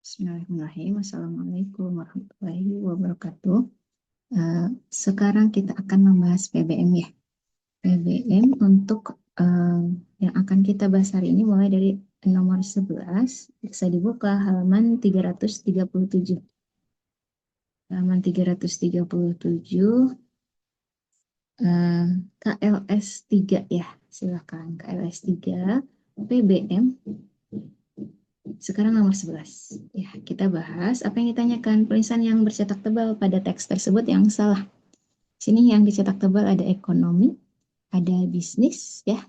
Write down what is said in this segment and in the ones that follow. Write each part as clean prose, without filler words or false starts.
Bismillahirrahmanirrahim. Assalamualaikum warahmatullahi wabarakatuh. Sekarang kita akan membahas PBM ya. PBM untuk yang akan kita bahas hari ini mulai dari nomor 11. Bisa dibuka halaman 337. Halaman 337 KLS 3 ya. Silakan KLS 3 PBM. Sekarang nomor 11. Ya, kita bahas apa yang ditanyakan. Tulisan yang bercetak tebal pada teks tersebut yang salah. Sini yang dicetak tebal ada ekonomi, ada bisnis, ya.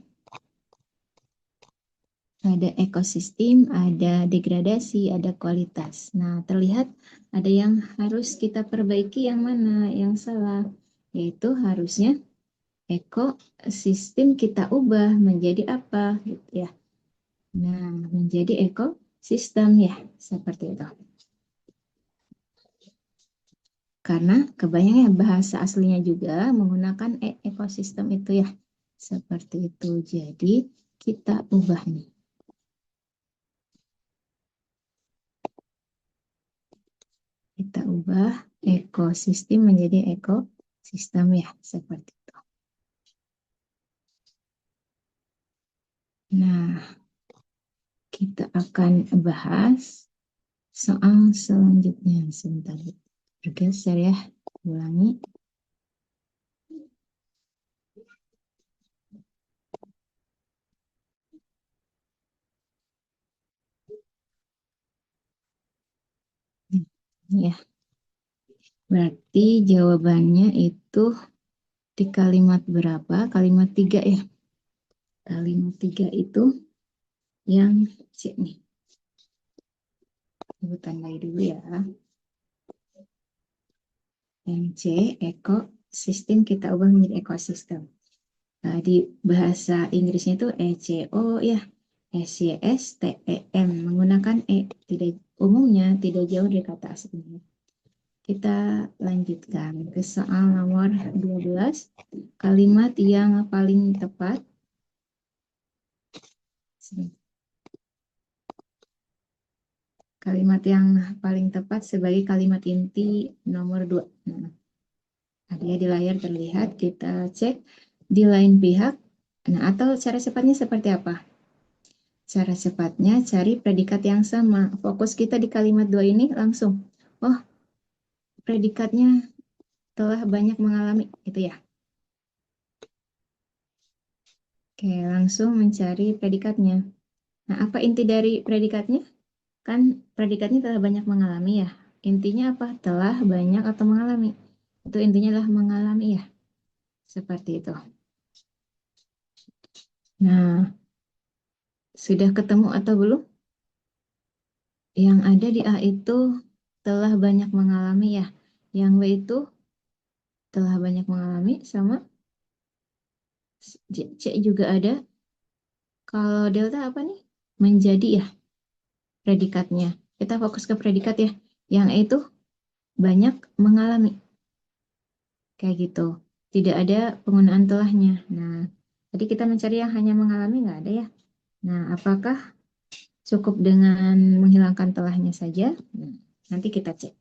Ada ekosistem, ada degradasi, ada kualitas. Nah, terlihat ada yang harus kita perbaiki, yang mana yang salah. Yaitu harusnya ekosistem kita ubah menjadi apa, gitu ya. Nah, menjadi ekosistem ya, seperti itu. Karena kebayang ya bahasa aslinya juga menggunakan ekosistem itu ya. Seperti itu. Jadi kita ubah nih. Kita ubah ekosistem menjadi ekosistem ya. Seperti itu. Nah, kita akan bahas soal selanjutnya. Sebentar. Bergeser ya. Ulangi. Ya. Berarti jawabannya itu di kalimat berapa? Kalimat 3 ya. Kalimat 3 itu yang C nih. Ibu tandai dulu ya. Yang C, ekosistem kita ubah menjadi ekosistem. Nah, di bahasa Inggrisnya itu ECO ya. SYSTEM menggunakan tidak umumnya tidak jauh dari kata aslinya. Kita lanjutkan ke soal nomor 12. Kalimat yang paling tepat. Kalimat yang paling tepat sebagai kalimat inti nomor 2. Nah, ada di layar terlihat, kita cek di lain pihak. Nah, atau cara cepatnya seperti apa? Cara cepatnya cari predikat yang sama. Fokus kita di kalimat 2 ini langsung. Oh, predikatnya telah banyak mengalami, gitu ya. Oke, langsung mencari predikatnya. Nah, apa inti dari predikatnya? Kan predikatnya telah banyak mengalami ya. Intinya apa? Telah banyak atau mengalami. Itu intinya adalah mengalami ya. Seperti itu. Nah, sudah ketemu atau belum? Yang ada di A itu telah banyak mengalami ya. Yang B itu telah banyak mengalami sama C juga ada. Kalau delta apa nih? Menjadi ya predikatnya. Kita fokus ke predikat ya. Yang E itu banyak mengalami. Kayak gitu. Tidak ada penggunaan telahnya. Nah, tadi kita mencari yang hanya mengalami nggak ada ya. Nah, apakah cukup dengan menghilangkan telahnya saja? Nah, nanti kita cek.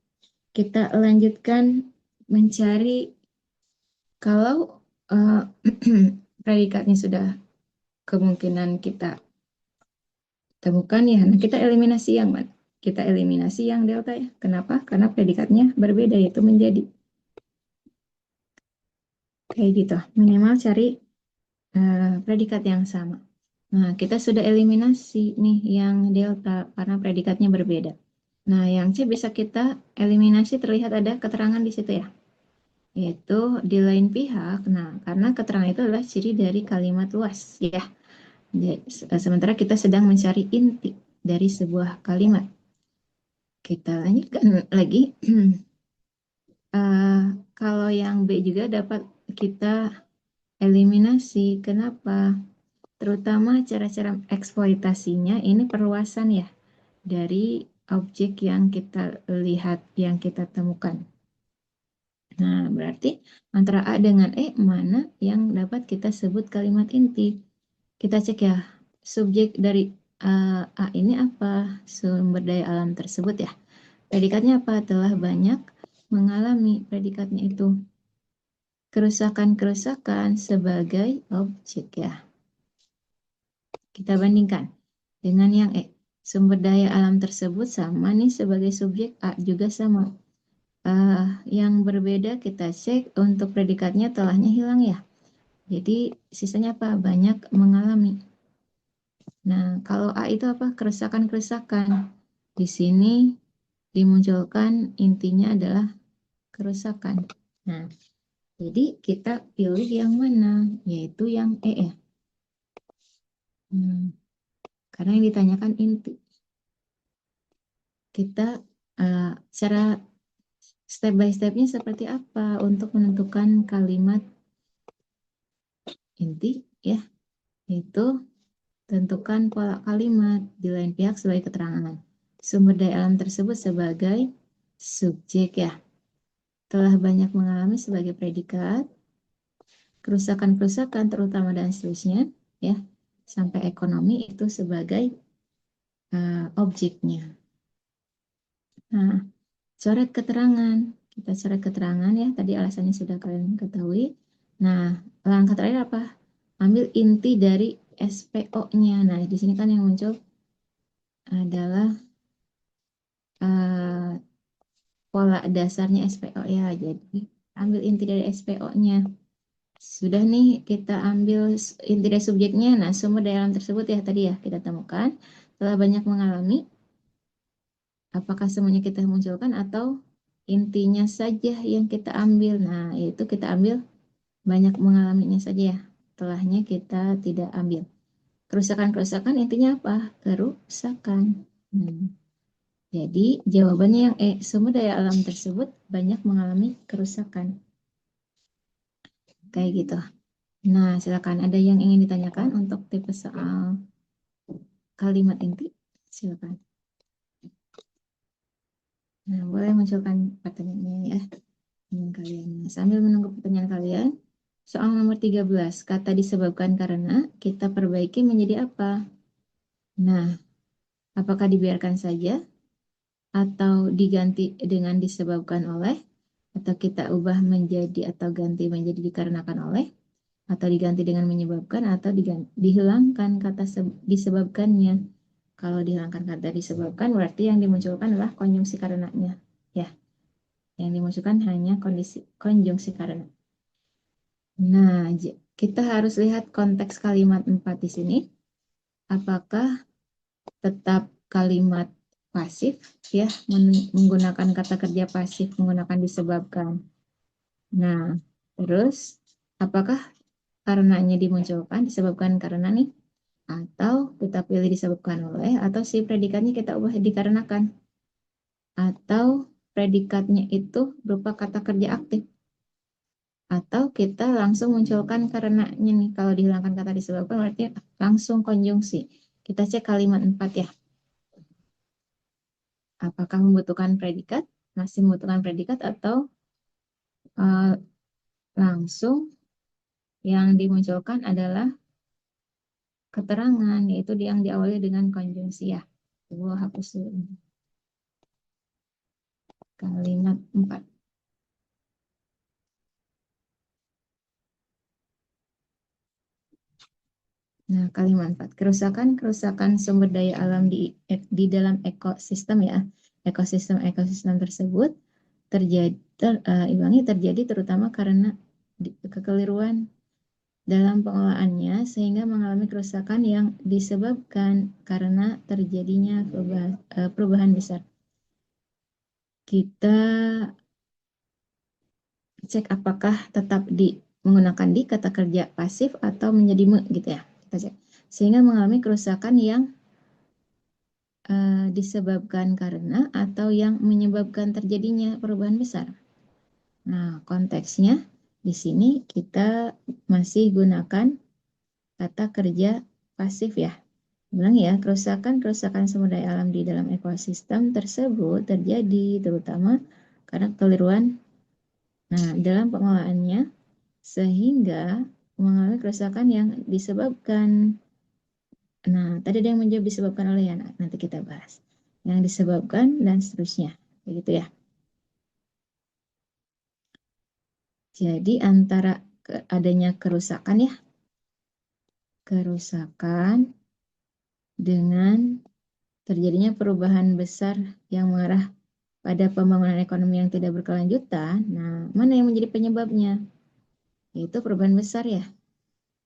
Kita lanjutkan mencari kalau predikatnya sudah kemungkinan kita temukan ya. Nah, kita eliminasi yang mana? Kita eliminasi yang delta ya. Kenapa? Karena predikatnya berbeda yaitu menjadi. Kayak gitu. Minimal cari predikat yang sama. Nah, kita sudah eliminasi nih yang delta karena predikatnya berbeda. Nah, yang C bisa kita eliminasi, terlihat ada keterangan di situ ya. Yaitu di lain pihak. Nah, karena keterangan itu adalah ciri dari kalimat luas ya. Sementara kita sedang mencari inti dari sebuah kalimat. Kita lanjutkan lagi. Kalau yang B juga dapat kita eliminasi. Kenapa? Terutama cara-cara eksploitasinya ini perluasan ya dari objek yang kita lihat, yang kita temukan. Nah, berarti antara A dengan E mana yang dapat kita sebut kalimat inti? Kita cek ya, subjek dari A ini apa? Sumber daya alam tersebut ya. Predikatnya apa? Telah banyak mengalami, predikatnya itu kerusakan-kerusakan sebagai objek ya. Kita bandingkan dengan yang E. Sumber daya alam tersebut sama nih sebagai subjek, A juga sama. Yang berbeda kita cek untuk predikatnya telahnya hilang ya. Jadi sisanya apa? Banyak mengalami. Nah, kalau A itu apa? Kerusakan-kerusakan. Di sini dimunculkan intinya adalah kerusakan. Nah, jadi kita pilih yang mana? Yaitu yang E ya. Karena yang ditanyakan inti. Kita cara step by stepnya seperti apa untuk menentukan kalimat inti ya, yaitu tentukan pola kalimat di lain pihak sebagai keterangan. Sumber daya alam tersebut sebagai subjek ya. Telah banyak mengalami sebagai predikat, kerusakan-kerusakan terutama dan seterusnya ya, sampai ekonomi itu sebagai objeknya. Nah, coret keterangan. Kita coret keterangan ya, tadi alasannya sudah kalian ketahui. Nah, langkah terakhir apa? Ambil inti dari SPO-nya. Nah, di sini kan yang muncul adalah pola dasarnya SPO ya. Jadi, ambil inti dari SPO-nya. Sudah nih, kita ambil inti dari subjeknya. Nah, sumber daya alam tersebut ya tadi ya kita temukan telah banyak mengalami. Apakah semuanya kita munculkan atau intinya saja yang kita ambil? Nah, itu kita ambil banyak mengalaminya saja ya. Telahnya kita tidak ambil. Kerusakan-kerusakan intinya apa? Kerusakan. Jadi jawabannya yang E, sumber daya alam tersebut banyak mengalami kerusakan. Kayak gitu. Nah, silakan ada yang ingin ditanyakan untuk tipe soal kalimat inti? Silakan. Nah, boleh munculkan pertanyaannya ya. Kalian. Sambil menunggu pertanyaan kalian, soal nomor 13, kata disebabkan karena kita perbaiki menjadi apa? Nah, apakah dibiarkan saja atau diganti dengan disebabkan oleh, atau kita ubah menjadi atau ganti menjadi dikarenakan oleh, atau diganti dengan menyebabkan, atau dihilangkan kata disebabkannya. Kalau dihilangkan kata disebabkan berarti yang dimunculkan adalah konjungsi karenanya ya. Yang dimunculkan hanya kondisi konjungsi karena. Nah, kita harus lihat konteks kalimat 4 di sini. Apakah tetap kalimat pasif ya, menggunakan kata kerja pasif menggunakan disebabkan. Nah, terus apakah karenanya dimunculkan disebabkan karena nih, atau kita pilih disebabkan oleh, atau si predikatnya kita ubah dikarenakan, atau predikatnya itu berupa kata kerja aktif, atau kita langsung munculkan karenanya nih. Kalau dihilangkan kata disebabkan berarti langsung konjungsi. Kita cek kalimat 4 ya. Apakah membutuhkan predikat? Masih membutuhkan predikat atau langsung yang dimunculkan adalah keterangan, yaitu yang diawali dengan konjungsi ya. Gua hapus dulu. Kalimat 4. Nah, kalimat 4. Kerusakan sumber daya alam di dalam ekosistem ya. Ekosistem tersebut terjadi terutama karena kekeliruan dalam pengelolaannya sehingga mengalami kerusakan yang disebabkan karena terjadinya perubahan besar. Kita cek apakah tetap menggunakan di kata kerja pasif atau menjadi me gitu ya. Kita cek. Sehingga mengalami kerusakan yang disebabkan karena atau yang menyebabkan terjadinya perubahan besar. Nah, konteksnya di sini kita masih gunakan kata kerja pasif ya. Bilang ya, kerusakan sumber daya alam di dalam ekosistem tersebut terjadi terutama karena kekeliruan dalam pengelolaannya sehingga mengalami kerusakan yang disebabkan Nah, tadi ada yang menjawab disebabkan oleh ya. Nah, nanti kita bahas. Yang disebabkan dan seterusnya. Begitu ya. Jadi antara adanya kerusakan ya. Kerusakan dengan terjadinya perubahan besar yang mengarah pada pembangunan ekonomi yang tidak berkelanjutan. Nah, mana yang menjadi penyebabnya? Yaitu perubahan besar ya.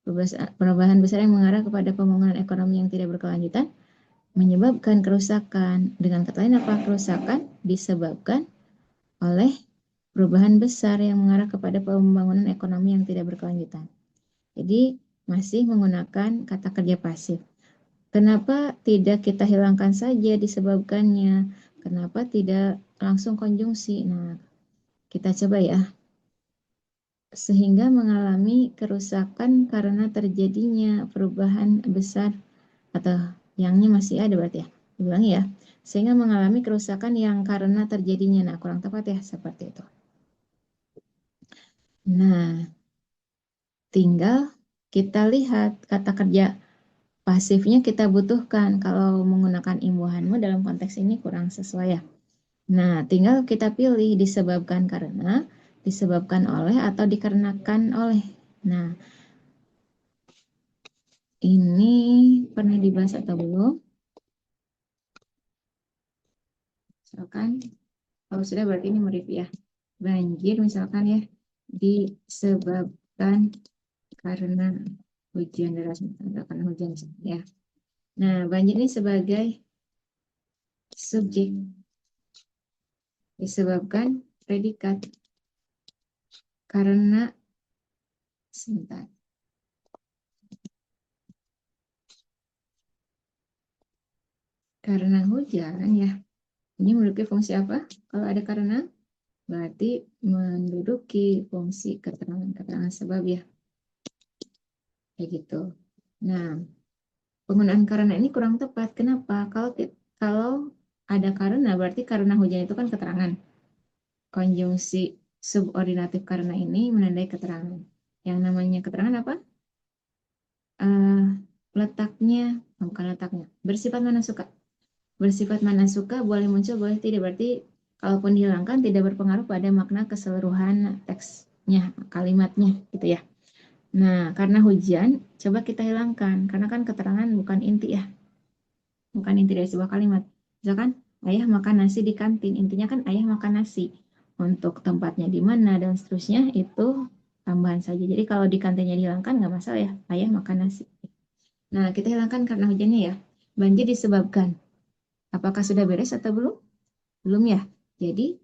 Perubahan besar yang mengarah kepada pembangunan ekonomi yang tidak berkelanjutan menyebabkan kerusakan. Dengan kata lain apa? Kerusakan disebabkan oleh perubahan besar yang mengarah kepada pembangunan ekonomi yang tidak berkelanjutan. Jadi masih menggunakan kata kerja pasif. Kenapa tidak kita hilangkan saja disebabkannya? Kenapa tidak langsung konjungsi? Nah, kita coba ya. Sehingga mengalami kerusakan karena terjadinya perubahan besar atau yangnya masih ada berarti ya. Ulangi ya. Sehingga mengalami kerusakan yang karena terjadinya. Nah, kurang tepat ya seperti itu. Nah, tinggal kita lihat kata kerja pasifnya kita butuhkan. Kalau menggunakan imbuhanmu dalam konteks ini kurang sesuai ya. Nah, tinggal kita pilih disebabkan karena, disebabkan oleh, atau dikarenakan oleh. Nah, ini pernah dibahas atau belum? Misalkan, kalau sudah berarti ini mereview ya. Banjir misalkan ya, disebabkan karena hujan deras, misalkan karena hujan ya. Nah, banjir ini sebagai subjek, disebabkan predikat karena sebentar. Karena hujan ya. Ini memiliki fungsi apa? Kalau ada karena berarti menduduki fungsi keterangan sebab ya. Kayak gitu. Nah, penggunaan karena ini kurang tepat. Kenapa? Kalau ada karena berarti karena hujan itu kan keterangan. Konjungsi subordinatif karena ini menandai keterangan. Yang namanya keterangan apa? Eh, letaknya, bukan letaknya, bersifat mana suka. Bersifat mana suka boleh muncul, boleh tidak. Berarti kalaupun dihilangkan tidak berpengaruh pada makna keseluruhan teksnya, kalimatnya gitu ya. Nah, karena hujan, coba kita hilangkan. Karena kan keterangan bukan inti ya. Bukan inti dari sebuah kalimat. Misalkan, ayah makan nasi di kantin. Intinya kan ayah makan nasi. Untuk tempatnya di mana dan seterusnya itu tambahan saja. Jadi kalau di kantinnya dihilangkan nggak masalah ya. Ayah makan nasi. Nah, kita hilangkan karena hujannya ya. Banjir disebabkan. Apakah sudah beres atau belum? Belum ya. Jadi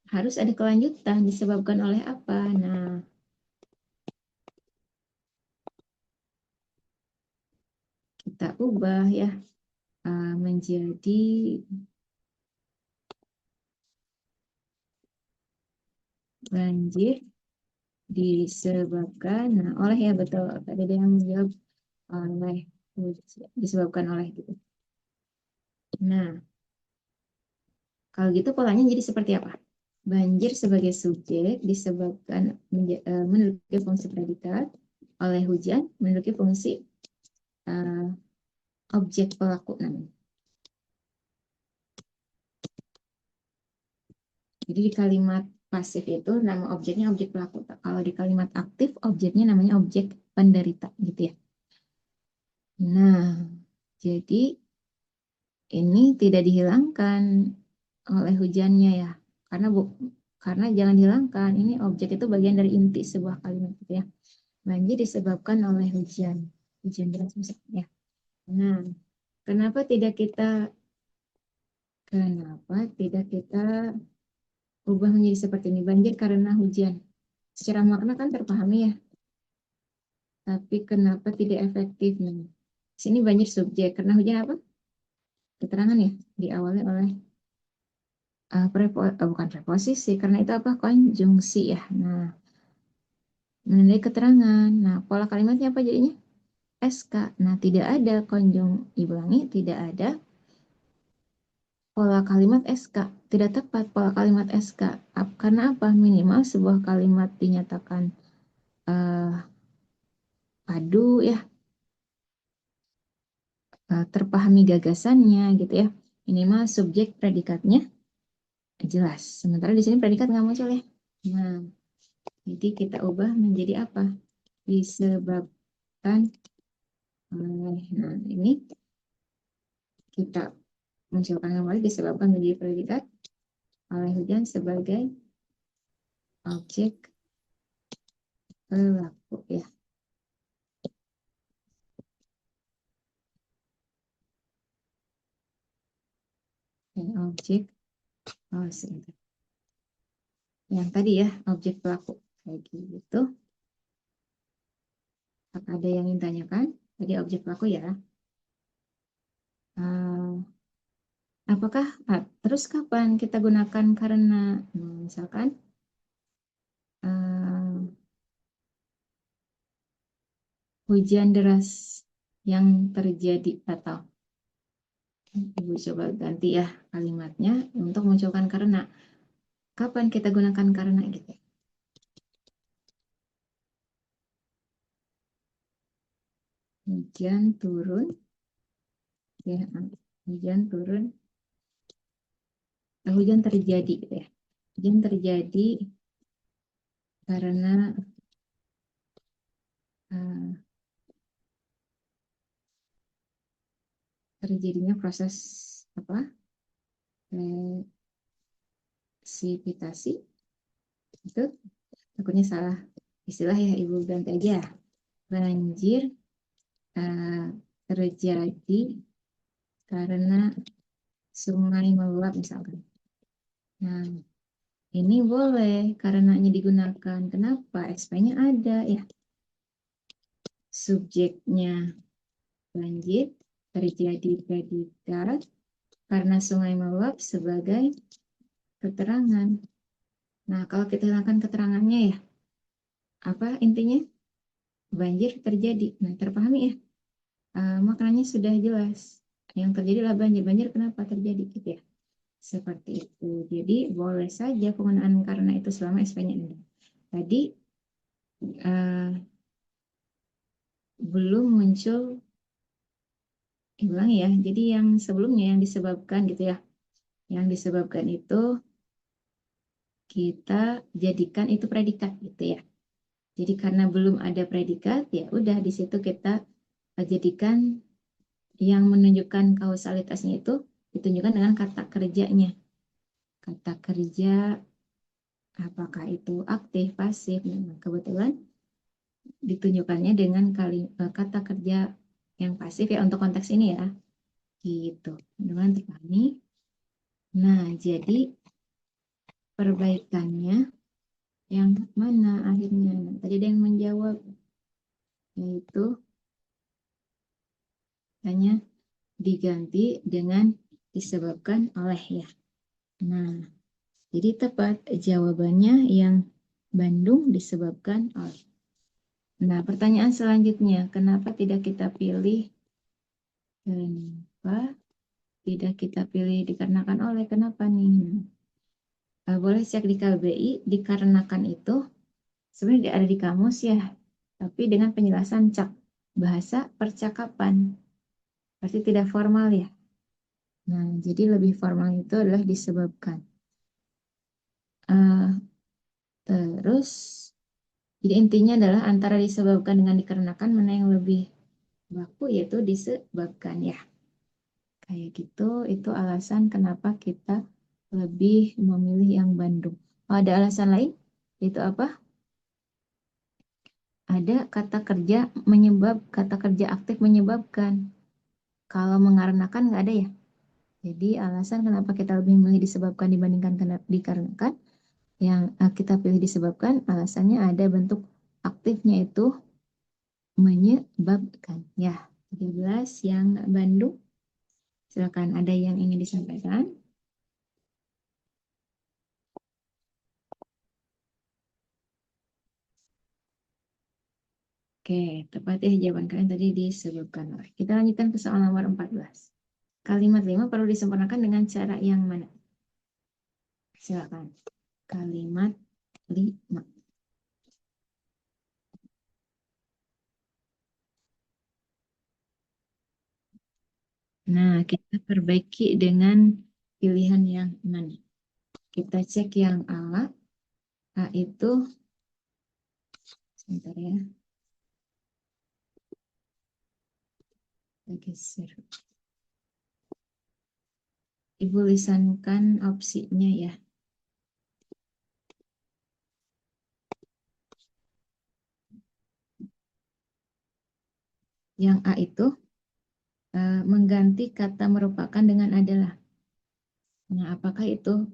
harus ada kelanjutan disebabkan oleh apa? Nah, kita ubah ya menjadi banjir disebabkan, nah oleh ya betul. Tadi ada yang menjawab oleh, disebabkan oleh gitu. Nah, kalau gitu polanya jadi seperti apa? Banjir sebagai subjek disebabkan menduduki fungsi predikat, oleh hujan menduduki fungsi uh, objek pelaku namanya. Jadi di kalimat pasif itu nama objeknya objek pelaku. Kalau di kalimat aktif objeknya namanya objek penderita gitu ya. Nah, jadi ini tidak dihilangkan oleh hujannya ya. Karena jangan hilangkan. Ini objek itu bagian dari inti sebuah kalimat gitu ya. Banjir disebabkan oleh hujan. Hujan deras misalnya. Nah, kenapa tidak kita kenapa tidak kita ubah menjadi seperti ini? Banjir karena hujan. Secara makna kan terpahami ya. Tapi kenapa tidak efektif nih? Sini banjir subjek. Karena hujan apa? Keterangan ya. Diawali oleh bukan preposisi. Karena itu apa? Konjungsi ya. Nah, menandai keterangan. Nah, pola kalimatnya apa jadinya? SK. Nah, tidak ada diulangi, tidak ada pola kalimat SK. Tidak tepat pola kalimat SK. Karena apa? Minimal sebuah kalimat dinyatakan padu ya. terpahami gagasannya gitu ya. Minimal subjek predikatnya jelas. Sementara di sini predikat nggak muncul ya. Nah, jadi kita ubah menjadi apa? Disebabkan oleh. Nah, ini kita munculkan kembali disebabkan menjadi predikat oleh hujan sebagai objek pelaku ya. Dan objek sebentar. Yang tadi ya, objek pelaku kayak gitu. Ada yang ingin tanyakan? Tadi objek pelaku ya. Apakah terus kapan kita gunakan karena misalkan hujan deras yang terjadi atau Ibu coba ganti ya kalimatnya untuk munculkan karena. Kapan kita gunakan karena gitu? Hujan turun ya, hujan turun, hujan terjadi gitu ya. Hujan terjadi karena terjadinya proses apa? Presipitasi itu takutnya salah istilah ya, Ibu ganti aja. Banjir terjadi karena sungai meluap misalkan. Nah, ini boleh karenanya digunakan. Kenapa? SP-nya ada ya. Subjeknya banjir terjadi predikat karena sungai meluap sebagai keterangan. Nah, kalau kita hilangkan keterangannya ya, apa intinya? Banjir terjadi. Nah, terpahami ya? Maknanya sudah jelas. Yang terjadi adalah banjir. Banjir kenapa terjadi gitu ya? Seperti itu. Jadi boleh saja penggunaan karena itu selama SP-nya ada. Tadi belum muncul, ulang ya. Jadi yang sebelumnya yang disebabkan gitu ya. Yang disebabkan itu kita jadikan itu predikat gitu ya. Jadi karena belum ada predikat, ya udah di situ kita jadikan yang menunjukkan kausalitasnya itu ditunjukkan dengan kata kerjanya. Kata kerja apakah itu aktif, pasif. Nah, kebetulan ditunjukkannya dengan kata kerja yang pasif ya untuk konteks ini ya. Gitu. Dengan terpahami. Nah, jadi perbaikannya yang mana akhirnya? Nah, tadi ada yang menjawab, yaitu hanya diganti dengan disebabkan oleh ya. Nah, jadi tepat jawabannya yang Bandung disebabkan oleh. Nah, pertanyaan selanjutnya, kenapa tidak kita pilih? Kenapa tidak kita pilih dikarenakan oleh? Kenapa nih? Boleh cek di KBI, dikarenakan itu sebenarnya ada di kamus ya, tapi dengan penjelasan cak bahasa percakapan, pasti tidak formal ya. Nah, jadi lebih formal itu adalah disebabkan. Terus, jadi intinya adalah antara disebabkan dengan dikarenakan mana yang lebih baku, yaitu disebabkan ya. Kayak gitu, itu alasan kenapa kita lebih memilih yang Bandung. Oh, ada alasan lain? Itu apa? Ada kata kerja menyebab, kata kerja aktif menyebabkan. Kalau mengarenakan nggak ada ya. Jadi alasan kenapa kita lebih memilih disebabkan dibandingkan dikarenakan, yang kita pilih disebabkan, alasannya ada bentuk aktifnya itu menyebabkan. Ya, 13 yang Bandung. Silakan, ada yang ingin disampaikan? Oke, tepat ya jawaban kalian tadi disebabkan oleh. Kita lanjutkan ke soal nomor 14. Kalimat 5 perlu disempurnakan dengan cara yang mana? Silakan. Kalimat 5. Nah, kita perbaiki dengan pilihan yang mana? Kita cek yang A. A itu, sebentar ya, kita geser. Ibu lisankan opsinya ya. Yang A itu mengganti kata merupakan dengan adalah. Nah, apakah itu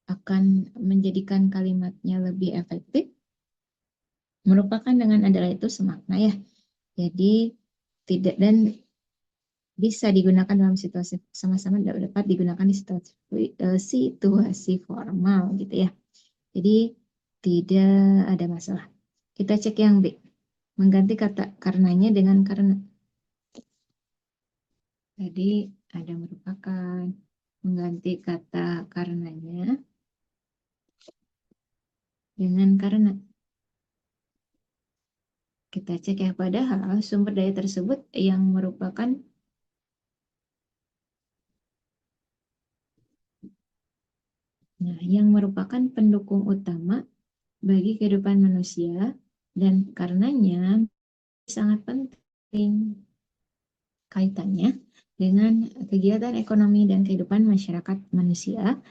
akan menjadikan kalimatnya lebih efektif? Merupakan dengan adalah itu semakna ya. Jadi tidak dan bisa digunakan dalam situasi sama-sama dapat digunakan di situasi formal gitu ya. Jadi tidak ada masalah. Kita cek yang B. Mengganti kata karenanya dengan karena. Jadi ada merupakan mengganti kata karenanya dengan karena. Kita cek ya, padahal sumber daya tersebut yang merupakan yang merupakan pendukung utama bagi kehidupan manusia dan karenanya sangat penting kaitannya dengan kegiatan ekonomi dan kehidupan masyarakat manusia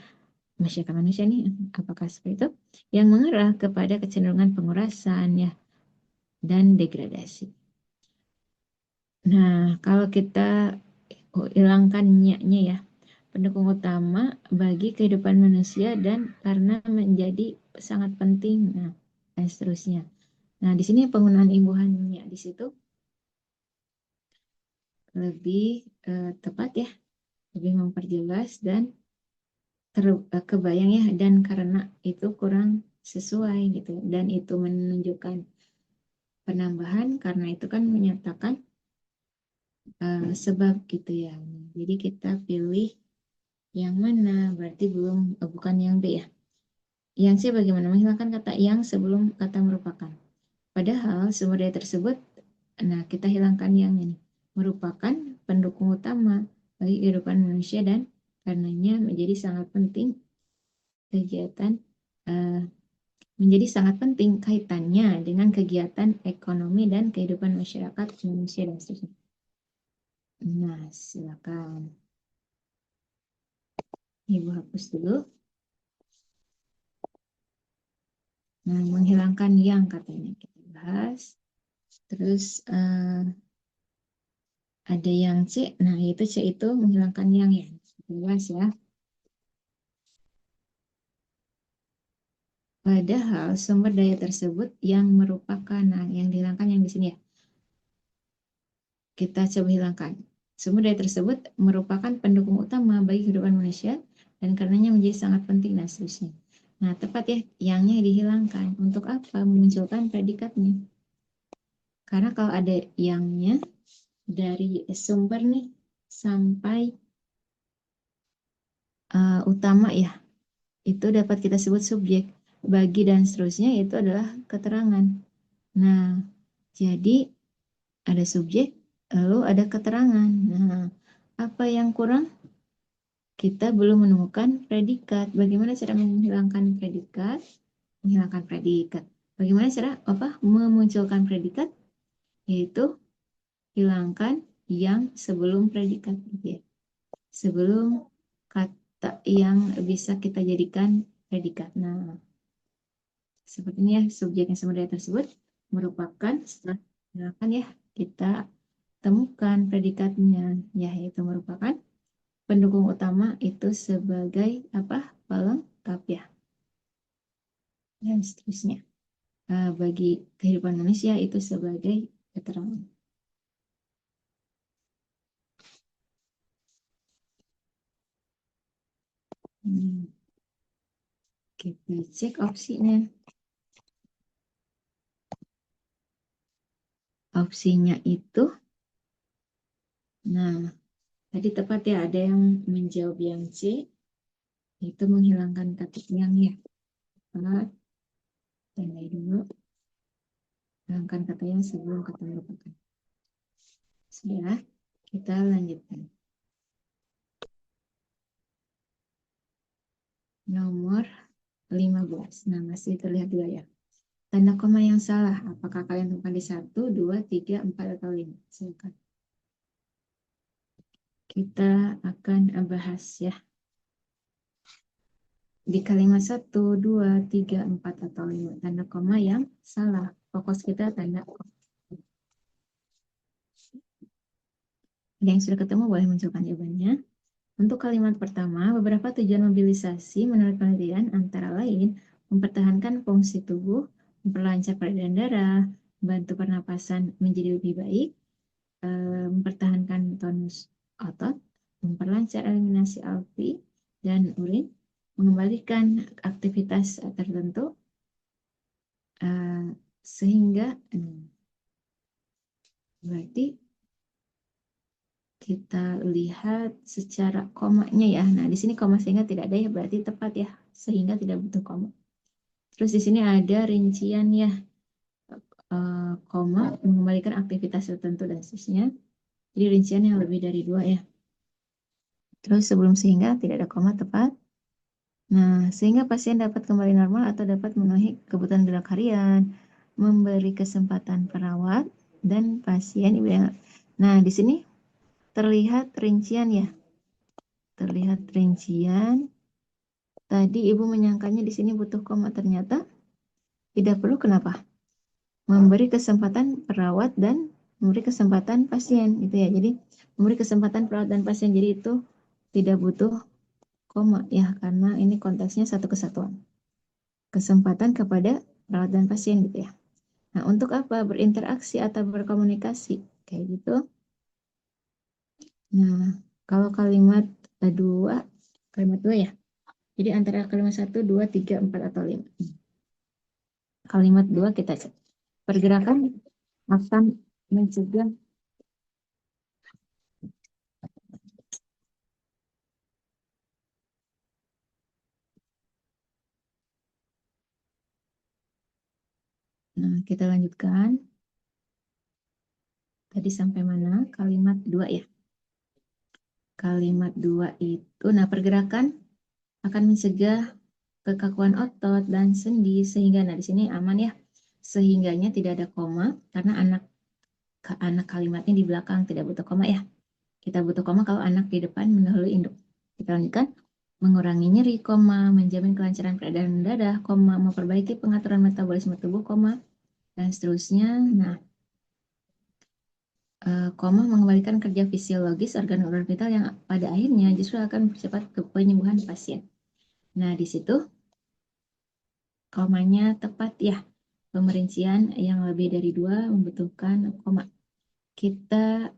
nih, apakah seperti itu? Yang mengarah kepada kecenderungan pengurasan ya dan degradasi. Nah, kalau kita hilangkan nya ya, pendukung utama bagi kehidupan manusia dan karena menjadi sangat penting, nah, dan seterusnya. Nah, di sini penggunaan imbuhannya di situ lebih tepat ya, lebih memperjelas dan kebayang ya, dan karena itu kurang sesuai gitu, dan itu menunjukkan penambahan karena itu kan menyatakan sebab gitu ya. Jadi kita pilih yang mana, berarti bukan yang B ya. Yang C bagaimana menghilangkan kata yang sebelum kata merupakan. Padahal sumber daya tersebut, nah kita hilangkan yang ini, merupakan pendukung utama bagi kehidupan manusia dan karenanya menjadi sangat penting kegiatan eh, menjadi sangat penting kaitannya dengan kegiatan ekonomi dan kehidupan masyarakat manusia dan seterusnya. Nah, silakan. Ibu hapus dulu. Nah, menghilangkan yang katanya kita bahas. Terus ada yang C. Nah, itu C itu menghilangkan yang ya. Jelas ya. Padahal sumber daya tersebut yang merupakan, nah yang dihilangkan yang di sini ya. Kita coba hilangkan. Sumber daya tersebut merupakan pendukung utama bagi kehidupan manusia dan karenanya menjadi sangat penting dan seterusnya. Nah, tepat ya, yangnya dihilangkan. Untuk apa? Memunculkan predikatnya. Karena kalau ada yangnya dari sumber nih sampai utama ya, itu dapat kita sebut subjek. Bagi dan seterusnya itu adalah keterangan. Nah, jadi ada subjek, lalu ada keterangan. Nah, apa yang kurang? Kita belum menemukan predikat. Bagaimana cara menghilangkan predikat? Menghilangkan predikat. Bagaimana cara memunculkan predikat? Yaitu hilangkan yang sebelum predikat, gitu ya. Sebelum kata yang bisa kita jadikan predikat. Nah, seperti ini ya, subjek yang sebenarnya tersebut merupakan, setelah hilangkan ya, kita temukan predikatnya, yaitu merupakan pendukung utama itu sebagai apa? Pelengkap ya, dan seterusnya. Bagi kehidupan manusia itu sebagai keterangan. Kita cek opsinya. Opsinya itu, nah tadi tepat ya, ada yang menjawab yang C, itu menghilangkan kata yang ya. Tepat, tandai dulu. Hilangkan katanya sebelum kata merupakan. Sudah, kita lanjutkan. nomor 15. Nah, masih terlihat dua ya. Tanda koma yang salah, apakah kalian temukan di 1, 2, 3, 4, atau 5? Silakan. Kita akan bahas ya. Di kalimat 1, 2, 3, 4, atau 5. Tanda koma yang salah. Fokus kita tanda koma. Ada yang sudah ketemu boleh munculkan jawabannya. Untuk kalimat pertama, beberapa tujuan mobilisasi menurut penelitian antara lain mempertahankan fungsi tubuh, memperlancar peredaran darah, membantu pernapasan menjadi lebih baik, mempertahankan tonus otot, memperlancar eliminasi alveoli dan urin, mengembalikan aktivitas tertentu, sehingga berarti kita lihat secara komanya ya. Nah, di sini koma sehingga tidak ada ya, berarti tepat ya. Sehingga tidak butuh koma. Terus di sini ada rincian ya. Koma mengembalikan aktivitas tertentu dan seterusnya. Jadi rincian yang lebih dari 2 ya. Terus sebelum sehingga tidak ada koma tepat. Nah, sehingga pasien dapat kembali normal atau dapat memenuhi kebutuhan gerak harian, memberi kesempatan perawat dan pasien. Nah, di sini terlihat rincian ya. Terlihat rincian. Tadi ibu menyangkanya di sini butuh koma, ternyata tidak perlu. Kenapa? Memberi kesempatan perawat dan memberi kesempatan pasien gitu ya. Jadi memberi kesempatan perawat dan pasien, jadi itu tidak butuh koma ya, karena ini konteksnya satu kesatuan. Kesempatan kepada perawat dan pasien gitu ya. Nah, untuk apa? Berinteraksi atau berkomunikasi kayak gitu. Nah, kalau kalimat 2, kalimat 2 ya. Jadi antara kalimat 1, 2, 3, 4, atau 5. Kalimat 2 kita cek. Pergerakan akan mencegah Nah, kita lanjutkan. Tadi sampai mana? Kalimat 2 ya. Kalimat 2 itu, nah pergerakan akan mencegah kekakuan otot dan sendi sehingga, nah di sini aman ya. Sehingganya tidak ada koma karena anak kalimatnya di belakang, tidak butuh koma ya. Kita butuh koma kalau anak di depan mendahului induk. Kita lanjutkan. Mengurangi nyeri, koma, menjamin kelancaran peredaran darah, koma, memperbaiki pengaturan metabolisme tubuh, koma, dan seterusnya. Nah, koma mengembalikan kerja fisiologis organ-organ vital yang pada akhirnya justru akan mempercepat penyembuhan pasien. Nah, di situ komanya tepat ya. Pemerincian yang lebih dari 2 membutuhkan koma. Kita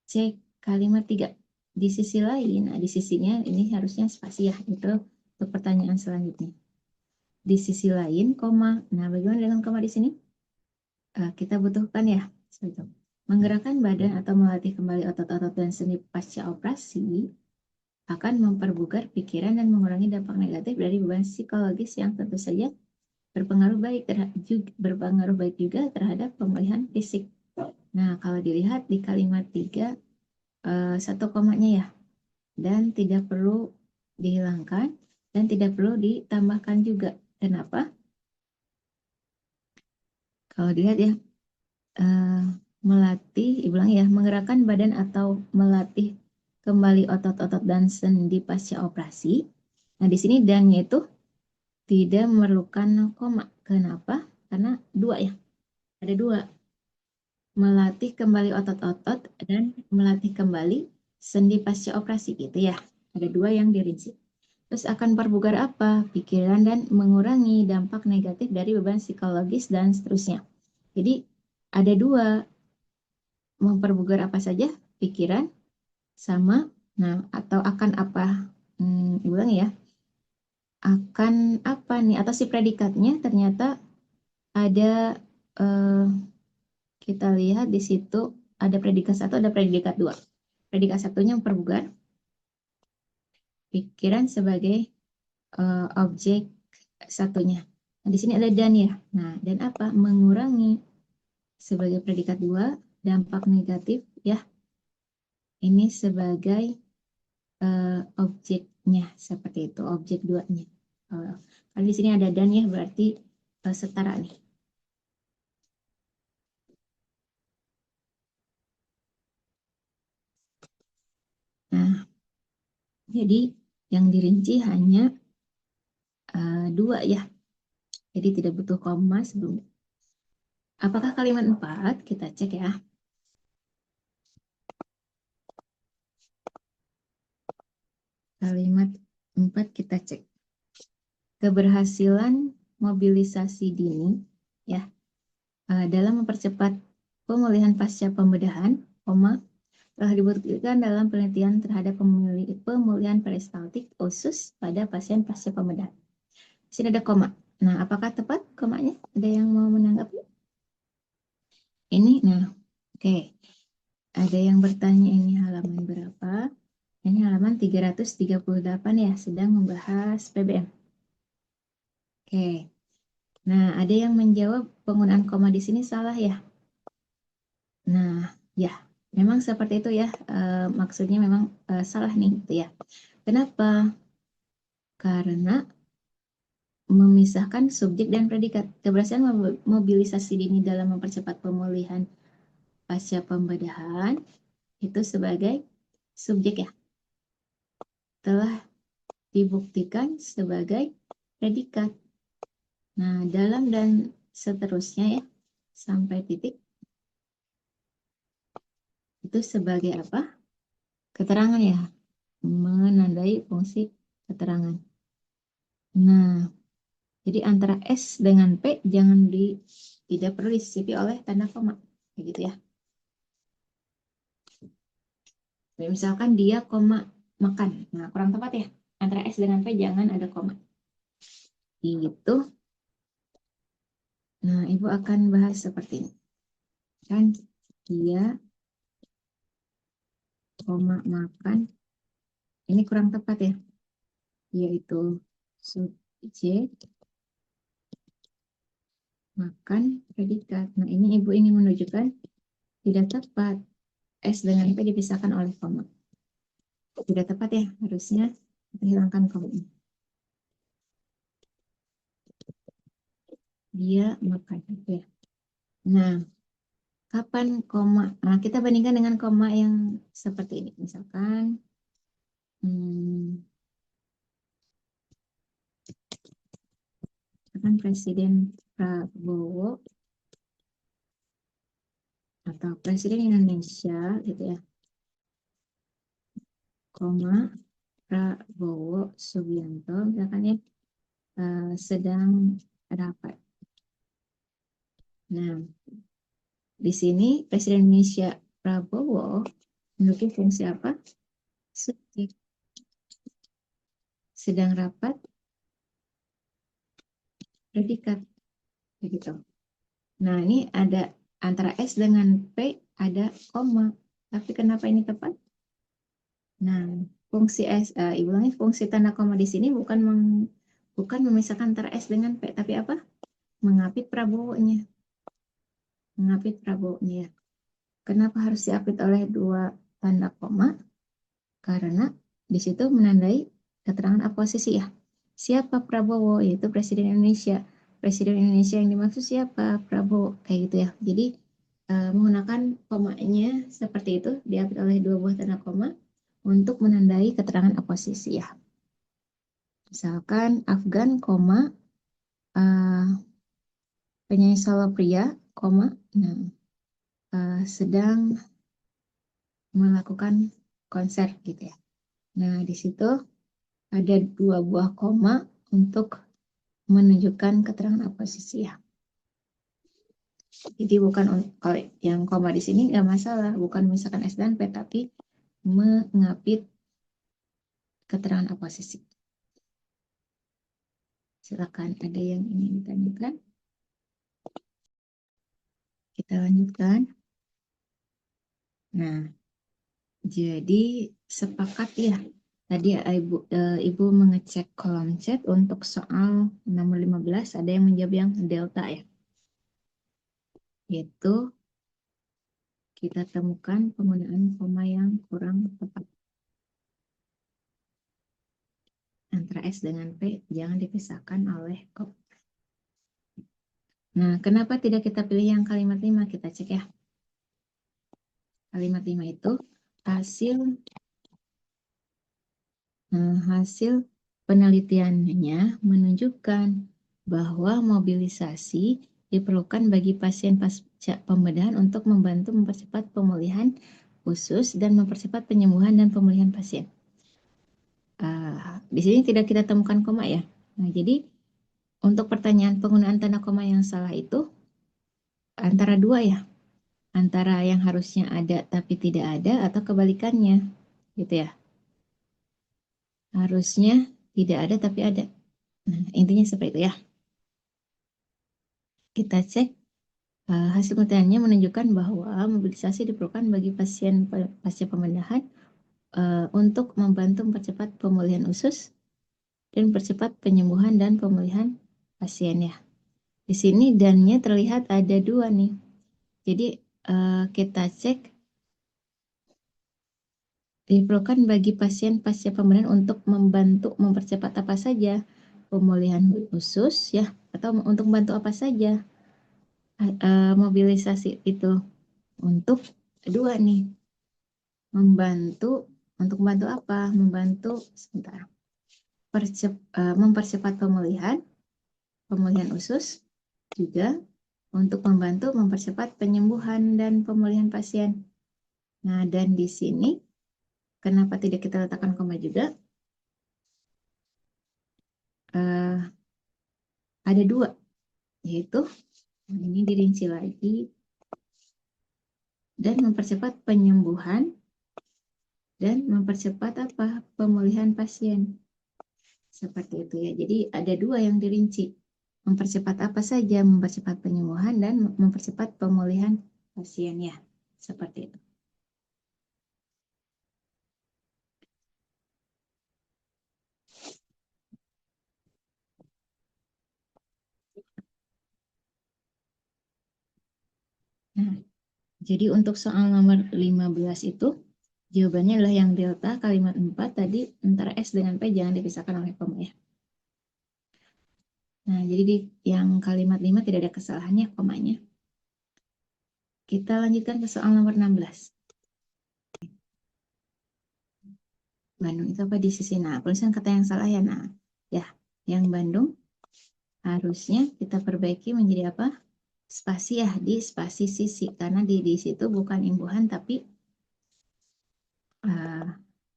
cek kalimat 3. Di sisi lain, nah di sisinya ini harusnya spasi ya. Itu untuk pertanyaan selanjutnya. Di sisi lain, koma. Nah, bagaimana dengan koma di sini? Kita butuhkan ya. Menggerakkan badan atau melatih kembali otot-otot dan sendi pasca operasi akan memperbugar pikiran dan mengurangi dampak negatif dari beban psikologis yang tentu saja berpengaruh baik juga terhadap pemulihan fisik. Nah, kalau dilihat di kalimat 3, satu komanya ya, dan tidak perlu dihilangkan dan tidak perlu ditambahkan juga. Kenapa? Kalau dilihat ya, melatih, ulang ya, menggerakkan badan atau melatih kembali otot-otot dan sendi pasca operasi. Nah, di sini dan-nya itu tidak memerlukan koma. Kenapa? Karena 2 ya. Ada 2. Melatih kembali otot-otot dan melatih kembali sendi pasca operasi gitu ya. Ada 2 yang dirinci. Terus akan perbugar apa? Pikiran dan mengurangi dampak negatif dari beban psikologis dan seterusnya. Jadi ada 2. Memperbugar apa saja? Pikiran sama, nah atau akan apa? Ulang ya. Akan apa nih? Atau si predikatnya ternyata ada, kita lihat di situ ada predikat 1, ada predikat 2. Predikat 1-nya memperbugar. Pikiran sebagai objek 1-nya. Nah, di sini ada dan ya. Nah, dan apa? Mengurangi sebagai predikat 2, dampak negatif ya. Ini sebagai objeknya seperti itu, objek 2-nya. Kalau di sini ada dan ya, berarti setara nih. Nah, jadi yang dirinci hanya dua ya. Jadi tidak butuh koma sebelum. Apakah kalimat 4? Kita cek ya. Kalimat 4 kita cek. Keberhasilan mobilisasi dini ya dalam mempercepat pemulihan pasca pembedahan, telah dibuktikan dalam penelitian terhadap pemulihan peristaltik usus pada pasien pasca pembedahan. Di sini ada koma. Nah, apakah tepat komanya? Ada yang mau menanggapi? Ini, nah, oke. Ada yang bertanya ini halaman berapa? Ini halaman 338 ya, sedang membahas PBM. Oke. Nah, ada yang menjawab penggunaan koma di sini salah ya. Nah, ya, memang seperti itu ya. Maksudnya memang salah nih, gitu ya. Kenapa? Karena memisahkan subjek dan predikat. Keberhasilan mobilisasi dini dalam mempercepat pemulihan pasca pembedahan itu sebagai subjek ya. Telah dibuktikan sebagai predikat. Nah, dalam dan seterusnya ya, sampai titik itu sebagai apa? Keterangan ya, menandai fungsi keterangan. Nah, jadi antara S dengan P tidak perlu disisipi oleh tanda koma, kayak gitu ya. Misalkan dia koma makan, nah kurang tepat ya. Antara S dengan P jangan ada koma. Gitu. Nah, Ibu akan bahas seperti ini. Kan dia koma makan, ini kurang tepat ya. Yaitu subjek makan predikat. Nah, ini Ibu ingin menunjukkan tidak tepat. S dengan P dipisahkan oleh koma. Tidak tepat ya, harusnya kita hilangkan koma ini. Dia makan. Ya. Nah, kapan koma? Nah, kita bandingkan dengan koma yang seperti ini. Misalkan, Presiden Prabowo atau Presiden Indonesia, gitu ya. Koma Prabowo Subianto, misalkan ya, sedang rapat. Nah, di sini Presiden Indonesia Prabowo memiliki fungsi apa? Subjek. Sedang rapat, predikat. Begitu. Nah, ini ada antara S dengan P ada koma. Tapi kenapa ini tepat? Nah, fungsi S, Ibu ulangi, fungsi tanda koma di sini bukan memisahkan antara S dengan P, tapi apa? Mengapit Prabowo-nya. Mengapit Prabowo-nya. Kenapa harus diapit oleh dua tanda koma? Karena di situ menandai keterangan aposisi ya. Siapa Prabowo? Yaitu Presiden Indonesia. Presiden Indonesia yang dimaksud siapa? Prabowo. Kayak gitu ya. Jadi menggunakan komanya seperti itu, diapit oleh dua buah tanda koma untuk menandai keterangan aposisi ya. Misalkan Afgan, koma, penyanyi solo pria, koma, sedang melakukan konser gitu ya. Nah, di situ ada dua buah koma untuk menunjukkan keterangan aposisi ya. Jadi bukan kalau yang koma di sini nggak masalah, bukan misalkan S dan P, tapi mengapit keterangan aposisi. Silakan, ada yang ingin ditanyakan? Kita lanjutkan. Nah, jadi sepakat ya. Tadi Ibu mengecek kolom chat untuk soal nomor 15, ada yang menjawab yang delta ya. Yaitu kita temukan penggunaan koma yang kurang tepat. Antara S dengan P jangan dipisahkan oleh koma. Nah, kenapa tidak kita pilih yang kalimat 5? Kita cek ya. Kalimat 5 itu hasil penelitiannya menunjukkan bahwa mobilisasi diperlukan bagi pasien pasca pembedahan untuk membantu mempercepat pemulihan usus dan mempercepat penyembuhan dan pemulihan pasien. Di sini tidak kita temukan koma ya. Nah, jadi untuk pertanyaan penggunaan tanda koma yang salah itu antara dua ya. Antara yang harusnya ada tapi tidak ada atau kebalikannya. Gitu ya. Harusnya tidak ada tapi ada. Nah, intinya seperti itu ya. Kita cek hasil penelitiannya menunjukkan bahwa mobilisasi diperlukan bagi pasien pasca pembedahan untuk membantu mempercepat pemulihan usus dan mempercepat penyembuhan dan pemulihan pasien ya. Di sini dannya terlihat ada dua nih. Jadi kita cek diperlukan bagi pasien pasca pembedahan untuk membantu mempercepat apa saja pemulihan usus ya, atau untuk membantu apa saja mobilisasi itu untuk dua nih, untuk membantu apa? Membantu sebentar mempercepat pemulihan usus, juga untuk membantu mempercepat penyembuhan dan pemulihan pasien. Nah, dan di sini kenapa tidak kita letakkan koma juga? Ada dua, yaitu ini dirinci lagi, dan mempercepat penyembuhan dan mempercepat apa? Pemulihan pasien. Seperti itu ya. Jadi ada dua yang dirinci. Mempercepat apa saja? Mempercepat penyembuhan dan mempercepat pemulihan pasien ya. Seperti itu. Nah, jadi untuk soal nomor 15 itu jawabannya adalah yang delta kalimat 4 tadi antara S dengan P jangan dipisahkan oleh koma ya. Nah, jadi di yang kalimat 5 tidak ada kesalahannya komanya. Kita lanjutkan ke soal nomor 16. Bandung itu apa di sisi? Nah, tulisan kata yang salah ya. Nah, ya, yang Bandung harusnya kita perbaiki menjadi apa? Spasi ya, di spasi sisi. Karena di situ bukan imbuhan tapi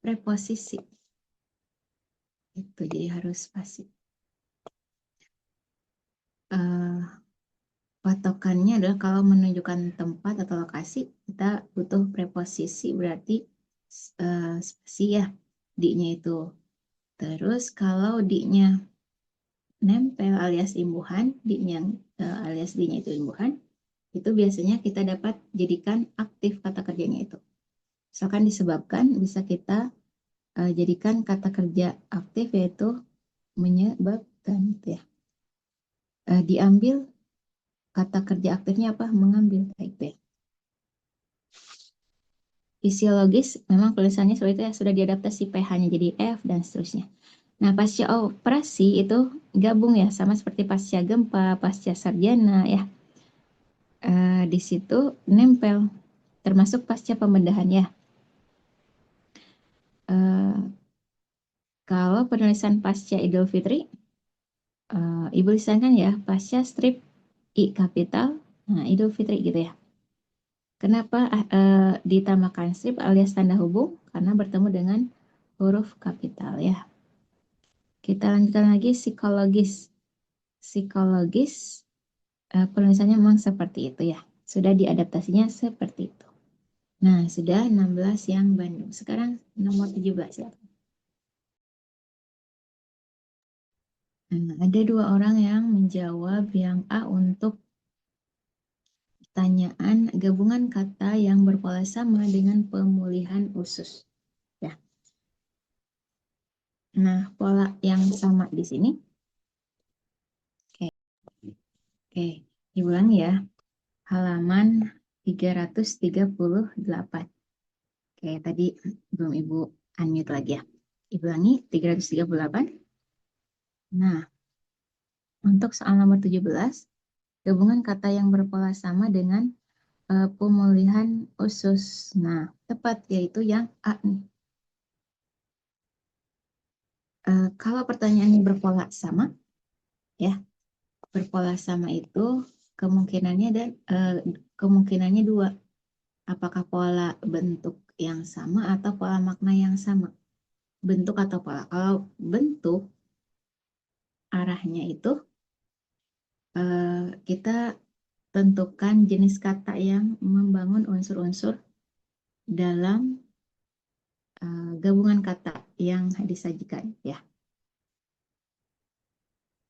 preposisi. Itu jadi harus spasi. Patokannya adalah kalau menunjukkan tempat atau lokasi, kita butuh preposisi, berarti spasi ya, di-nya itu. Terus kalau di-nya nempel alias imbuhan, di-nya alias di-nya itu imbuhan, itu biasanya kita dapat jadikan aktif kata kerjanya itu. Misalkan disebabkan, bisa kita jadikan kata kerja aktif yaitu menyebabkan gitu ya. Diambil kata kerja aktifnya apa? Mengambil. Baik deh. Fisiologis memang tulisannya seperti itu ya, sudah diadaptasi pH-nya jadi F dan seterusnya. Nah, pasca operasi itu gabung ya, sama seperti pasca gempa, pasca sarjana ya. Di situ nempel, termasuk pasca pembedahan ya. Kalau penulisan pasca Idul Fitri, Ibu lisankan ya, pasca strip I kapital, nah Idul Fitri gitu ya. Kenapa ditambahkan strip alias tanda hubung? Karena bertemu dengan huruf kapital ya. Kita lanjutkan lagi psikologis. Psikologis penulisannya memang seperti itu ya. Sudah diadaptasinya seperti itu. Nah, sudah 16 yang Bandung. Sekarang nomor 17 ya. Nah, ada dua orang yang menjawab yang A untuk pertanyaan gabungan kata yang berpola sama dengan pemulihan usus. Ya. Nah, pola yang sama di sini. Oke, diulang ya. Halaman 338. Oke, tadi belum Ibu unmute lagi ya. Ibu ulangi 338. Nah, untuk soal nomor 17, gabungan kata yang berpola sama dengan pemulihan usus. Nah, tepat yaitu yang A nih. Kalau pertanyaannya berpola sama, ya, berpola sama itu kemungkinannya kemungkinannya dua. Apakah pola bentuk yang sama atau pola makna yang sama? Bentuk atau pola. Kalau bentuk, arahnya itu kita tentukan jenis kata yang membangun unsur-unsur dalam gabungan kata yang disajikan, ya.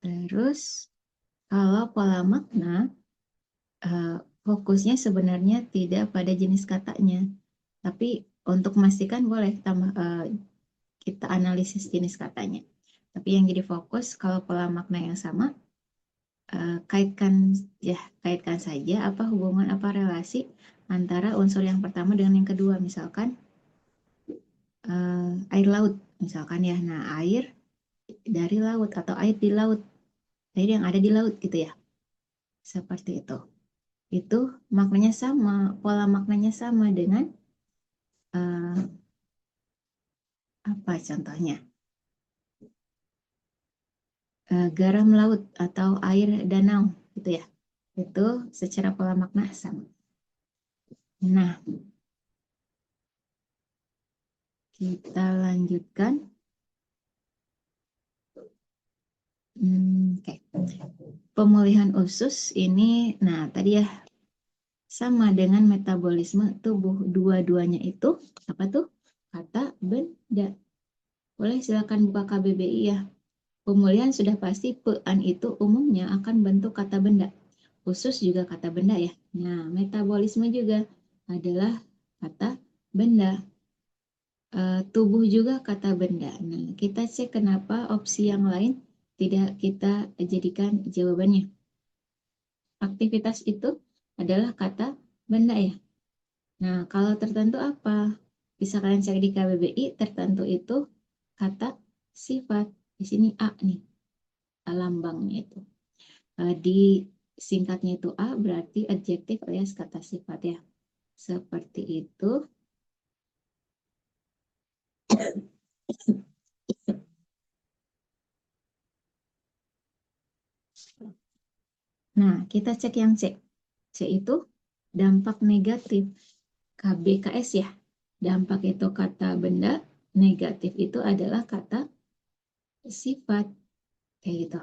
Terus kalau pola makna, fokusnya sebenarnya tidak pada jenis katanya, tapi untuk memastikan boleh kita analisis jenis katanya. Tapi yang jadi fokus kalau pola makna yang sama, kaitkan kaitkan saja apa hubungan apa relasi antara unsur yang pertama dengan yang kedua. Misalkan air laut, misalkan ya. Nah, air dari laut atau air di laut, air yang ada di laut gitu ya. Seperti itu. Itu maknanya sama, pola maknanya sama dengan apa contohnya? Garam laut atau air danau gitu ya. Itu secara pola makna sama. Nah, kita lanjutkan. Oke. Pemulihan usus ini, nah tadi ya sama dengan metabolisme tubuh. Dua-duanya itu apa tuh? Kata benda. Boleh silakan buka KBBI ya. Pemulihan sudah pasti pean itu umumnya akan bentuk kata benda. Usus juga kata benda ya. Nah, metabolisme juga adalah kata benda. Tubuh juga kata benda. Nah, kita cek kenapa opsi yang lain tidak kita jadikan jawabannya. Aktivitas itu adalah kata benda ya. Nah, kalau tertentu apa? Bisa kalian cek di KBBI, tertentu itu kata sifat. Di sini A nih, lambangnya itu. Di singkatnya itu A berarti adjektif alias kata sifat ya. Seperti itu. Nah, kita cek yang C. C itu dampak negatif. KBKS ya. Dampak itu kata benda, negatif itu adalah kata sifat. Kayak gitu.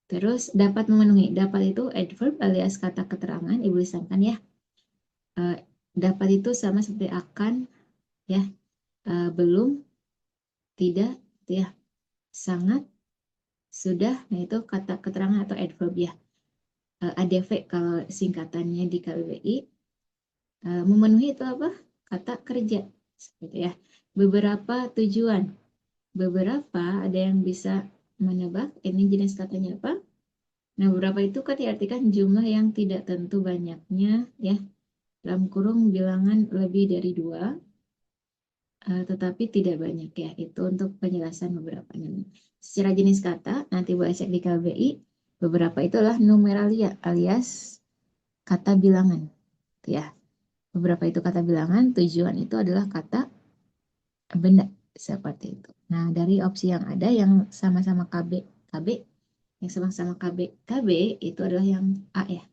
Terus dapat memenuhi. Dapat itu adverb alias kata keterangan. Ibu lisankan ya. Eh, dapat itu sama seperti akan ya. Belum, tidak, ya. Sangat, sudah. Nah itu kata keterangan atau adverb ya. ADV kalau singkatannya di KBBI. Memenuhi itu apa? Kata kerja. Seperti ya. Beberapa tujuan. Beberapa ada yang bisa menebak ini jenis katanya apa? Nah, beberapa itu kan diartikan jumlah yang tidak tentu banyaknya ya. Dalam kurung bilangan lebih dari dua, tetapi tidak banyak ya. Itu untuk penjelasan beberapa. Secara jenis kata, nanti boleh cek di KBI, beberapa itu adalah numeralia alias kata bilangan. Ya, beberapa itu kata bilangan, tujuan itu adalah kata benda seperti itu. Nah, dari opsi yang ada yang sama-sama KB, yang sama-sama KB itu adalah yang A ya.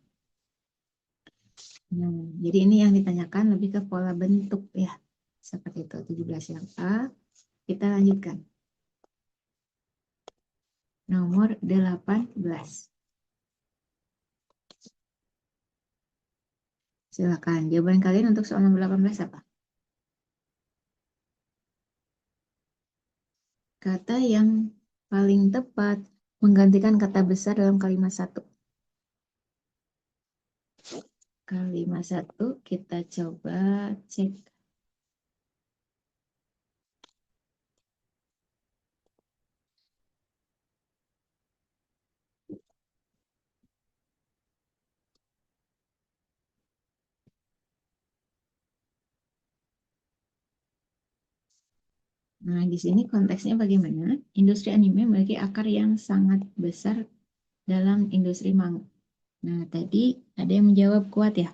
Nah, jadi ini yang ditanyakan lebih ke pola bentuk ya. Seperti itu, 17 yang A. Kita lanjutkan. Nomor 18. Silakan. Jawaban kalian untuk soal nomor 18 apa? Kata yang paling tepat menggantikan kata besar dalam kalimat satu. Kalimat satu kita coba cek. Nah, di sini konteksnya bagaimana? Industri anime memiliki akar yang sangat besar dalam industri manga. Nah, tadi ada yang menjawab kuat ya.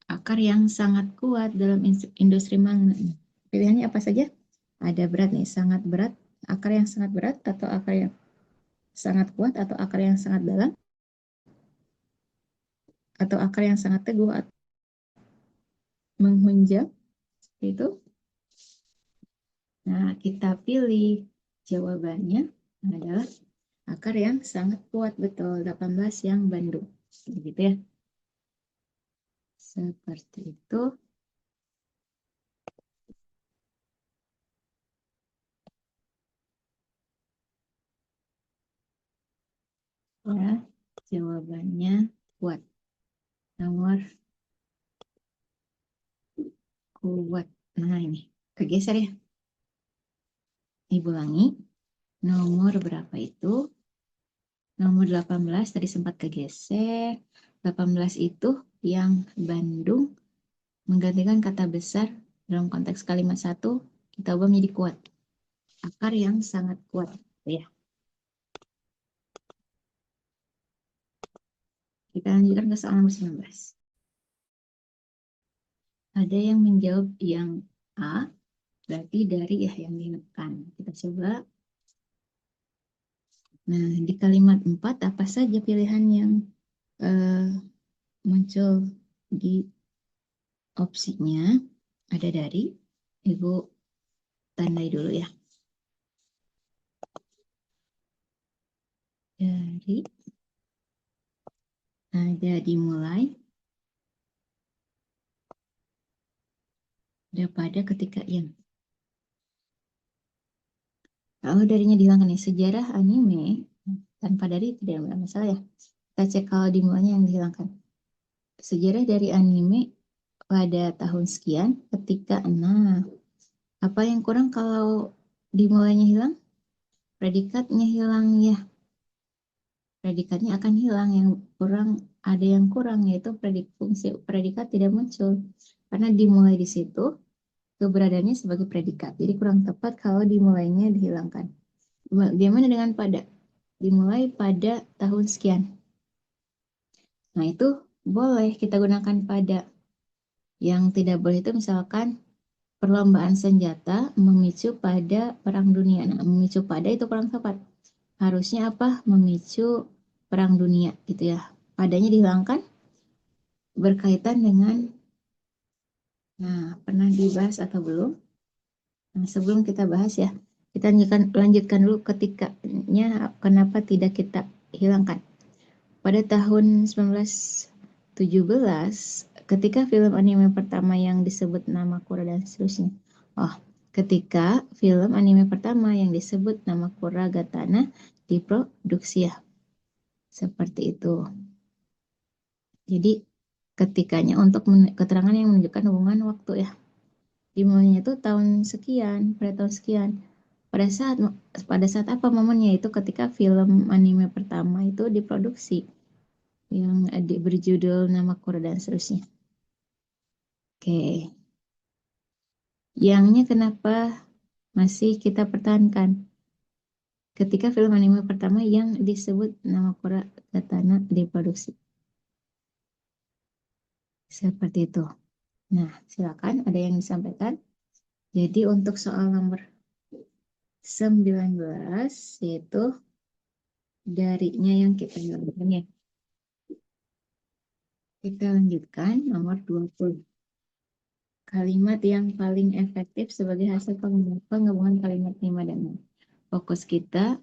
Akar yang sangat kuat dalam industri manga. Pilihannya apa saja? Ada berat nih, sangat berat, akar yang sangat berat, atau akar yang sangat kuat, atau akar yang sangat dalam, atau akar yang sangat teguh, atau menghunjam. Itu. Nah, kita pilih jawabannya adalah akar yang sangat kuat, betul. 18 yang Bandung. Begitu ya. Seperti itu. Ya, jawabannya kuat. Nomor kuat. Nah, ini kegeser ya. Ibu ulangi. Nomor berapa itu? Nomor 18 tadi sempat kegeser. 18 itu yang Bandung menggantikan kata besar dalam konteks kalimat satu, kita ubah menjadi kuat. Akar yang sangat kuat. Ya. Kita lanjutkan ke soal nomor 19. Ada yang menjawab yang A, berarti dari ya yang ditekan. Kita coba. Nah, di kalimat 4 apa saja pilihan yang muncul di opsinya? Ada dari, Ibu tandai dulu ya. Dari, ada dimulai, ada pada, ketika, yang. Kalau darinya dihilangkan nih, sejarah anime tanpa dari tidak ada masalah ya. Kita cek kalau dimulainya yang dihilangkan. Sejarah dari anime pada tahun sekian, ketika, nah, apa yang kurang kalau dimulainya hilang? Predikatnya hilang ya. Predikatnya akan hilang, yang kurang, ada yang kurang, yaitu fungsi predikat tidak muncul. Karena dimulai di situ, keberadaannya sebagai predikat. Jadi kurang tepat kalau dimulainya dihilangkan. Bagaimana dengan pada? Dimulai pada tahun sekian. Nah, itu boleh kita gunakan pada. Yang tidak boleh itu misalkan perlombaan senjata memicu pada perang dunia. Nah, memicu pada itu kurang tepat. Harusnya apa? Memicu perang dunia gitu ya. Padanya dihilangkan berkaitan dengan, nah, pernah dibahas atau belum? Nah, sebelum kita bahas ya, kita lanjutkan dulu ketikanya kenapa tidak kita hilangkan. Pada tahun 1917, ketika film anime pertama yang disebut nama Kura dan seterusnya. Oh, ketika film anime pertama yang disebut nama Kura Gatana diproduksi ya. Seperti itu. Jadi ketikanya untuk keterangan yang menunjukkan hubungan waktu ya. Dimulainya itu tahun sekian, pada tahun sekian. Pada saat apa momennya? Itu ketika film anime pertama itu diproduksi yang berjudul Nama Kura dan seterusnya. Oke. Yangnya kenapa masih kita pertahankan? Ketika film anime pertama yang disebut Nama Kura Gatana diproduksi. Seperti itu. Nah, silakan ada yang disampaikan. Jadi untuk soal nomor 19 yaitu darinya yang kita hilangkan ya. Kita lanjutkan nomor 20. Kalimat yang paling efektif sebagai hasil penggabungan kalimat 5 dan 6. Fokus kita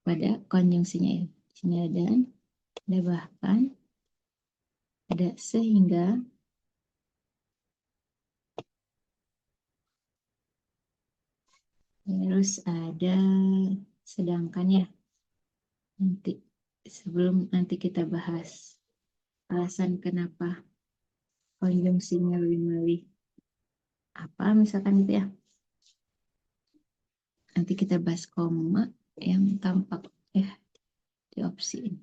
pada konjungsinya ya. Di sini ada bahkan, ada sehingga, terus ada sedangkan ya. Nanti kita bahas alasan kenapa konjungsinya lebih milih apa misalkan gitu ya. Nanti kita bahas koma yang tampak ya di opsi ini.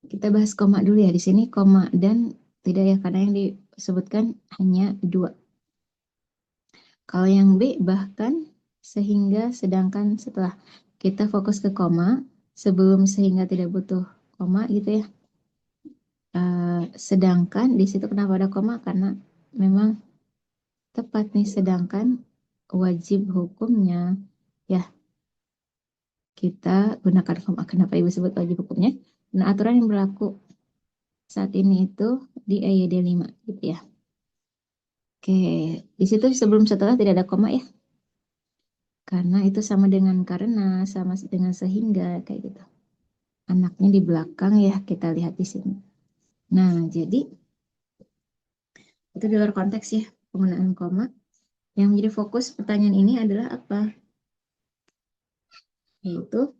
Kita bahas koma dulu ya. Di sini koma dan tidak ya, karena yang disebutkan hanya 2. Kalau yang B, bahkan, sehingga, sedangkan, setelah. Kita fokus ke koma, sebelum sehingga tidak butuh koma gitu ya. Sedangkan di situ kenapa ada koma? Karena memang tepat nih, sedangkan wajib hukumnya ya kita gunakan koma. Kenapa Ibu sebut wajib hukumnya? Nah, aturan yang berlaku saat ini itu di EYD 5 gitu ya. Oke, di situ sebelum setelah tidak ada koma ya. Karena itu sama dengan karena, sama dengan sehingga kayak gitu. Anaknya di belakang ya, kita lihat di sini. Nah, jadi itu di luar konteks ya penggunaan koma. Yang menjadi fokus pertanyaan ini adalah apa? Yaitu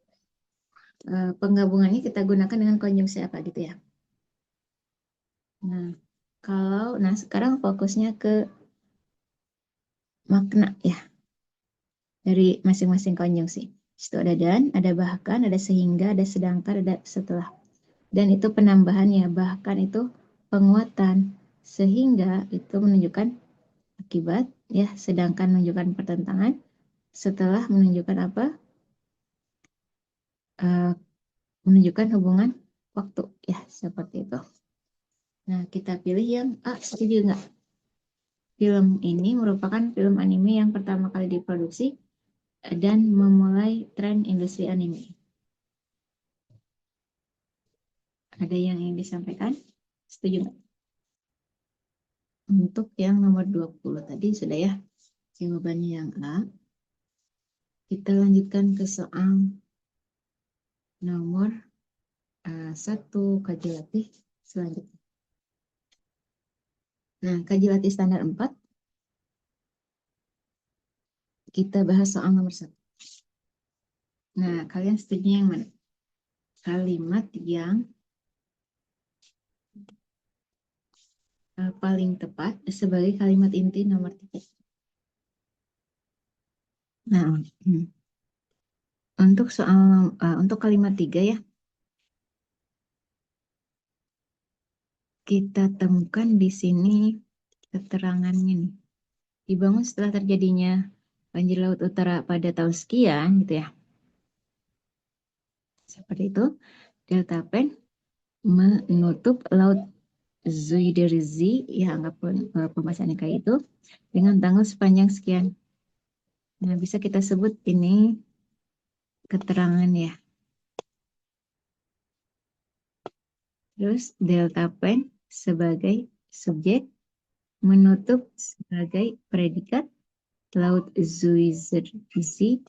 penggabungannya kita gunakan dengan konjungsi apa gitu ya. Nah, sekarang fokusnya ke makna ya dari masing-masing konjungsi. Situ ada dan, ada bahkan, ada sehingga, ada sedangkan, ada setelah. Dan itu penambahannya, bahkan itu penguatan. Sehingga itu menunjukkan akibat ya, sedangkan menunjukkan pertentangan, setelah menunjukkan apa? Menunjukkan hubungan waktu ya, seperti itu. Nah, kita pilih yang A, setuju nggak? Film ini merupakan film anime yang pertama kali diproduksi dan memulai tren industri anime. Ada yang ingin disampaikan? Setuju nggak? Untuk yang nomor 20 tadi sudah ya jawabannya yang A. Kita lanjutkan ke soal nomor 1 kaji latih selanjutnya. Nah, kaji latih standar 4. Kita bahas soal nomor 1. Nah, kalian setuju yang mana? Kalimat yang paling tepat sebagai kalimat inti nomor 3. Nah, untuk soal untuk kalimat 3 ya, kita temukan di sini keterangannya nih. Dibangun setelah terjadinya banjir laut utara pada tahun sekian gitu ya. Seperti itu. Delta Pen menutup laut Zuiderzee, ya anggapun pembahasannya kayak itu, dengan tanggal sepanjang sekian. Nah, bisa kita sebut ini keterangan ya. Terus delta pen sebagai subjek, menutup sebagai predikat, laut Zuiderzee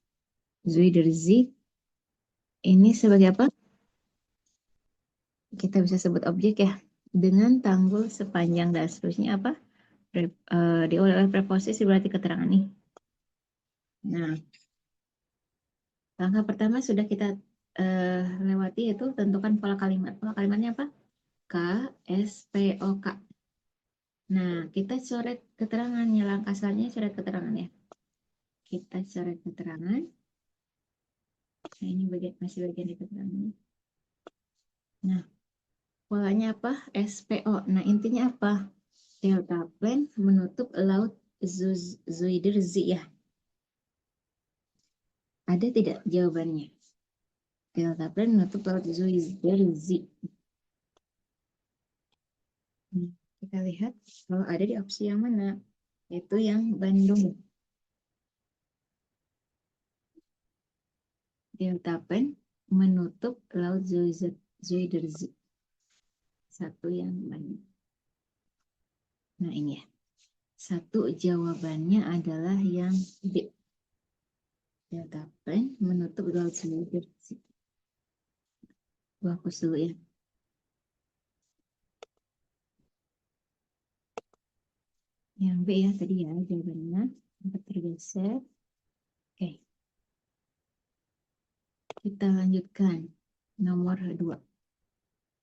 ini sebagai apa? Kita bisa sebut objek ya. Dengan tanggul sepanjang dan seterusnya apa? Diawali oleh preposisi berarti keterangan nih. Nah, langkah pertama sudah kita lewati, yaitu tentukan pola kalimat. Pola kalimatnya apa? K, S, P, O, K. Nah, kita coret keterangannya. Langkah selanjutnya coret keterangan ya. Kita coret keterangan. Nah, ini masih bagian di keterangan. Nah, polanya apa? SPO. Nah, intinya apa? Delta plane menutup laut Zuiderzee ya. Ada tidak jawabannya? Delta plane menutup laut Zuiderzee. Kita lihat kalau ada di opsi yang mana, yaitu yang Bandung. Delta pen menutup laut Zuiderzee. Satu yang Bandung. Nah, ini ya. Satu jawabannya adalah yang D. Delta pen menutup laut Zuiderzee. Hapus dulu ya. Yang B ya tadi ya jawabannya. Sempat tergeser. Oke. Kita lanjutkan. Nomor 2.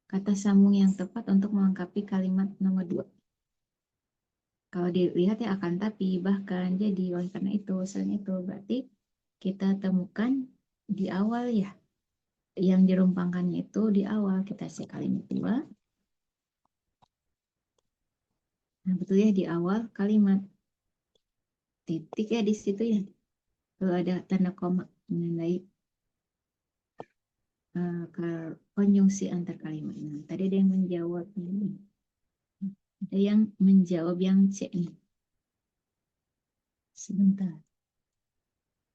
Kata sambung yang tepat untuk melengkapi kalimat nomor 2. Kalau dilihat ya akan tapi, bahkan, jadi, oleh karena itu, selain itu, berarti kita temukan di awal ya. Yang dirumpangkannya itu di awal. Kita cek kalimat 2. Nah, betul ya di awal kalimat. titik ya di situ ya. Kalau ada tanda koma menandai konjungsi antar kalimat. Nah, tadi ada yang menjawab nih. Ada yang menjawab yang C nih. Sebentar.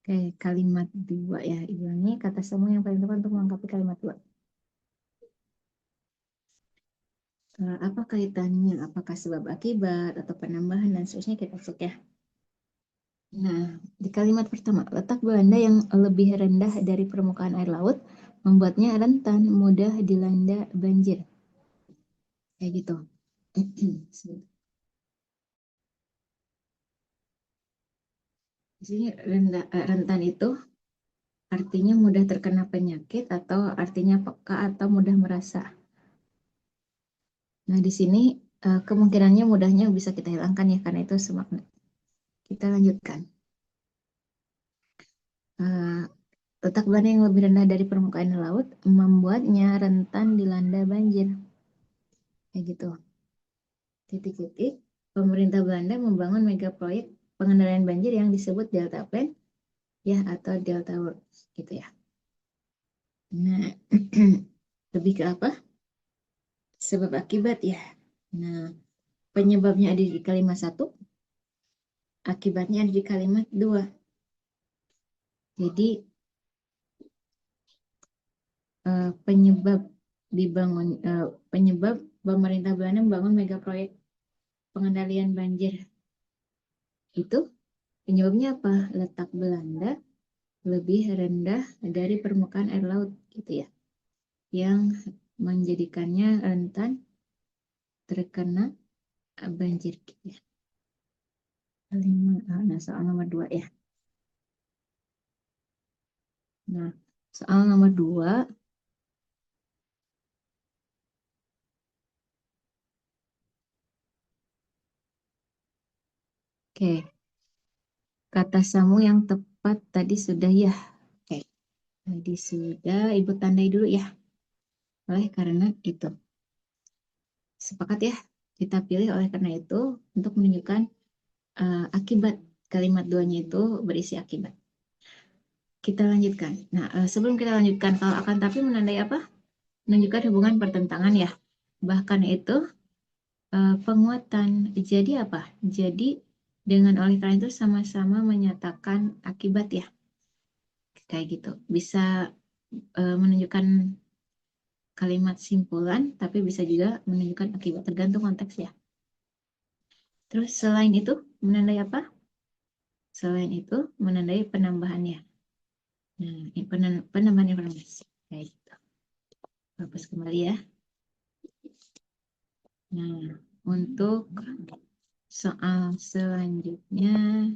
Oke, kalimat dua ya. Ini kata semua yang paling tepat untuk melengkapi kalimat dua. Apa kaitannya? Apakah sebab akibat atau penambahan dan seterusnya kita cek ya. Nah, di kalimat pertama, letak Belanda yang lebih rendah dari permukaan air laut membuatnya rentan mudah dilanda banjir. Kayak gitu. Di sini rentan itu artinya mudah terkena penyakit atau artinya peka atau mudah merasa. Nah, di sini kemungkinannya mudahnya bisa kita hilangkan ya karena itu semakna. Kita lanjutkan. Letak Belanda yang lebih rendah dari permukaan laut membuatnya rentan dilanda banjir. Kayak gitu. Titik-titik. Pemerintah Belanda membangun mega proyek pengendalian banjir yang disebut Delta Plan ya atau Delta Works gitu ya. Nah, lebih ke apa? Sebab akibat ya. Nah, penyebabnya ada di kalimat 1, akibatnya ada di kalimat 2. Jadi penyebab penyebab pemerintah Belanda membangun mega proyek pengendalian banjir itu penyebabnya apa? Letak Belanda lebih rendah dari permukaan air laut gitu ya, yang menjadikannya rentan terkena banjir gitu ya. Nah, soal nomor 2 ya. Nah, soal nomor 2 oke. Kata samu yang tepat tadi sudah ya. Oke. Tadi sudah Ibu tandai dulu ya. Oleh karena itu. Sepakat ya. Kita pilih oleh karena itu untuk menunjukkan akibat. Kalimat duanya itu berisi akibat. Kita lanjutkan. Nah, sebelum kita lanjutkan, kalau akan tapi menandai apa? Menunjukkan hubungan pertentangan ya. Bahkan itu penguatan. Jadi apa? Jadi dengan oleh karena itu sama-sama menyatakan akibat ya. Kayak gitu. Bisa menunjukkan kalimat simpulan, tapi bisa juga menunjukkan akibat. Tergantung konteks ya. Terus selain itu, menandai apa? Selain itu, menandai penambahannya. Nah, ini penambahan informasi. Kayak gitu. Hapus kembali ya. Nah, untuk soal selanjutnya,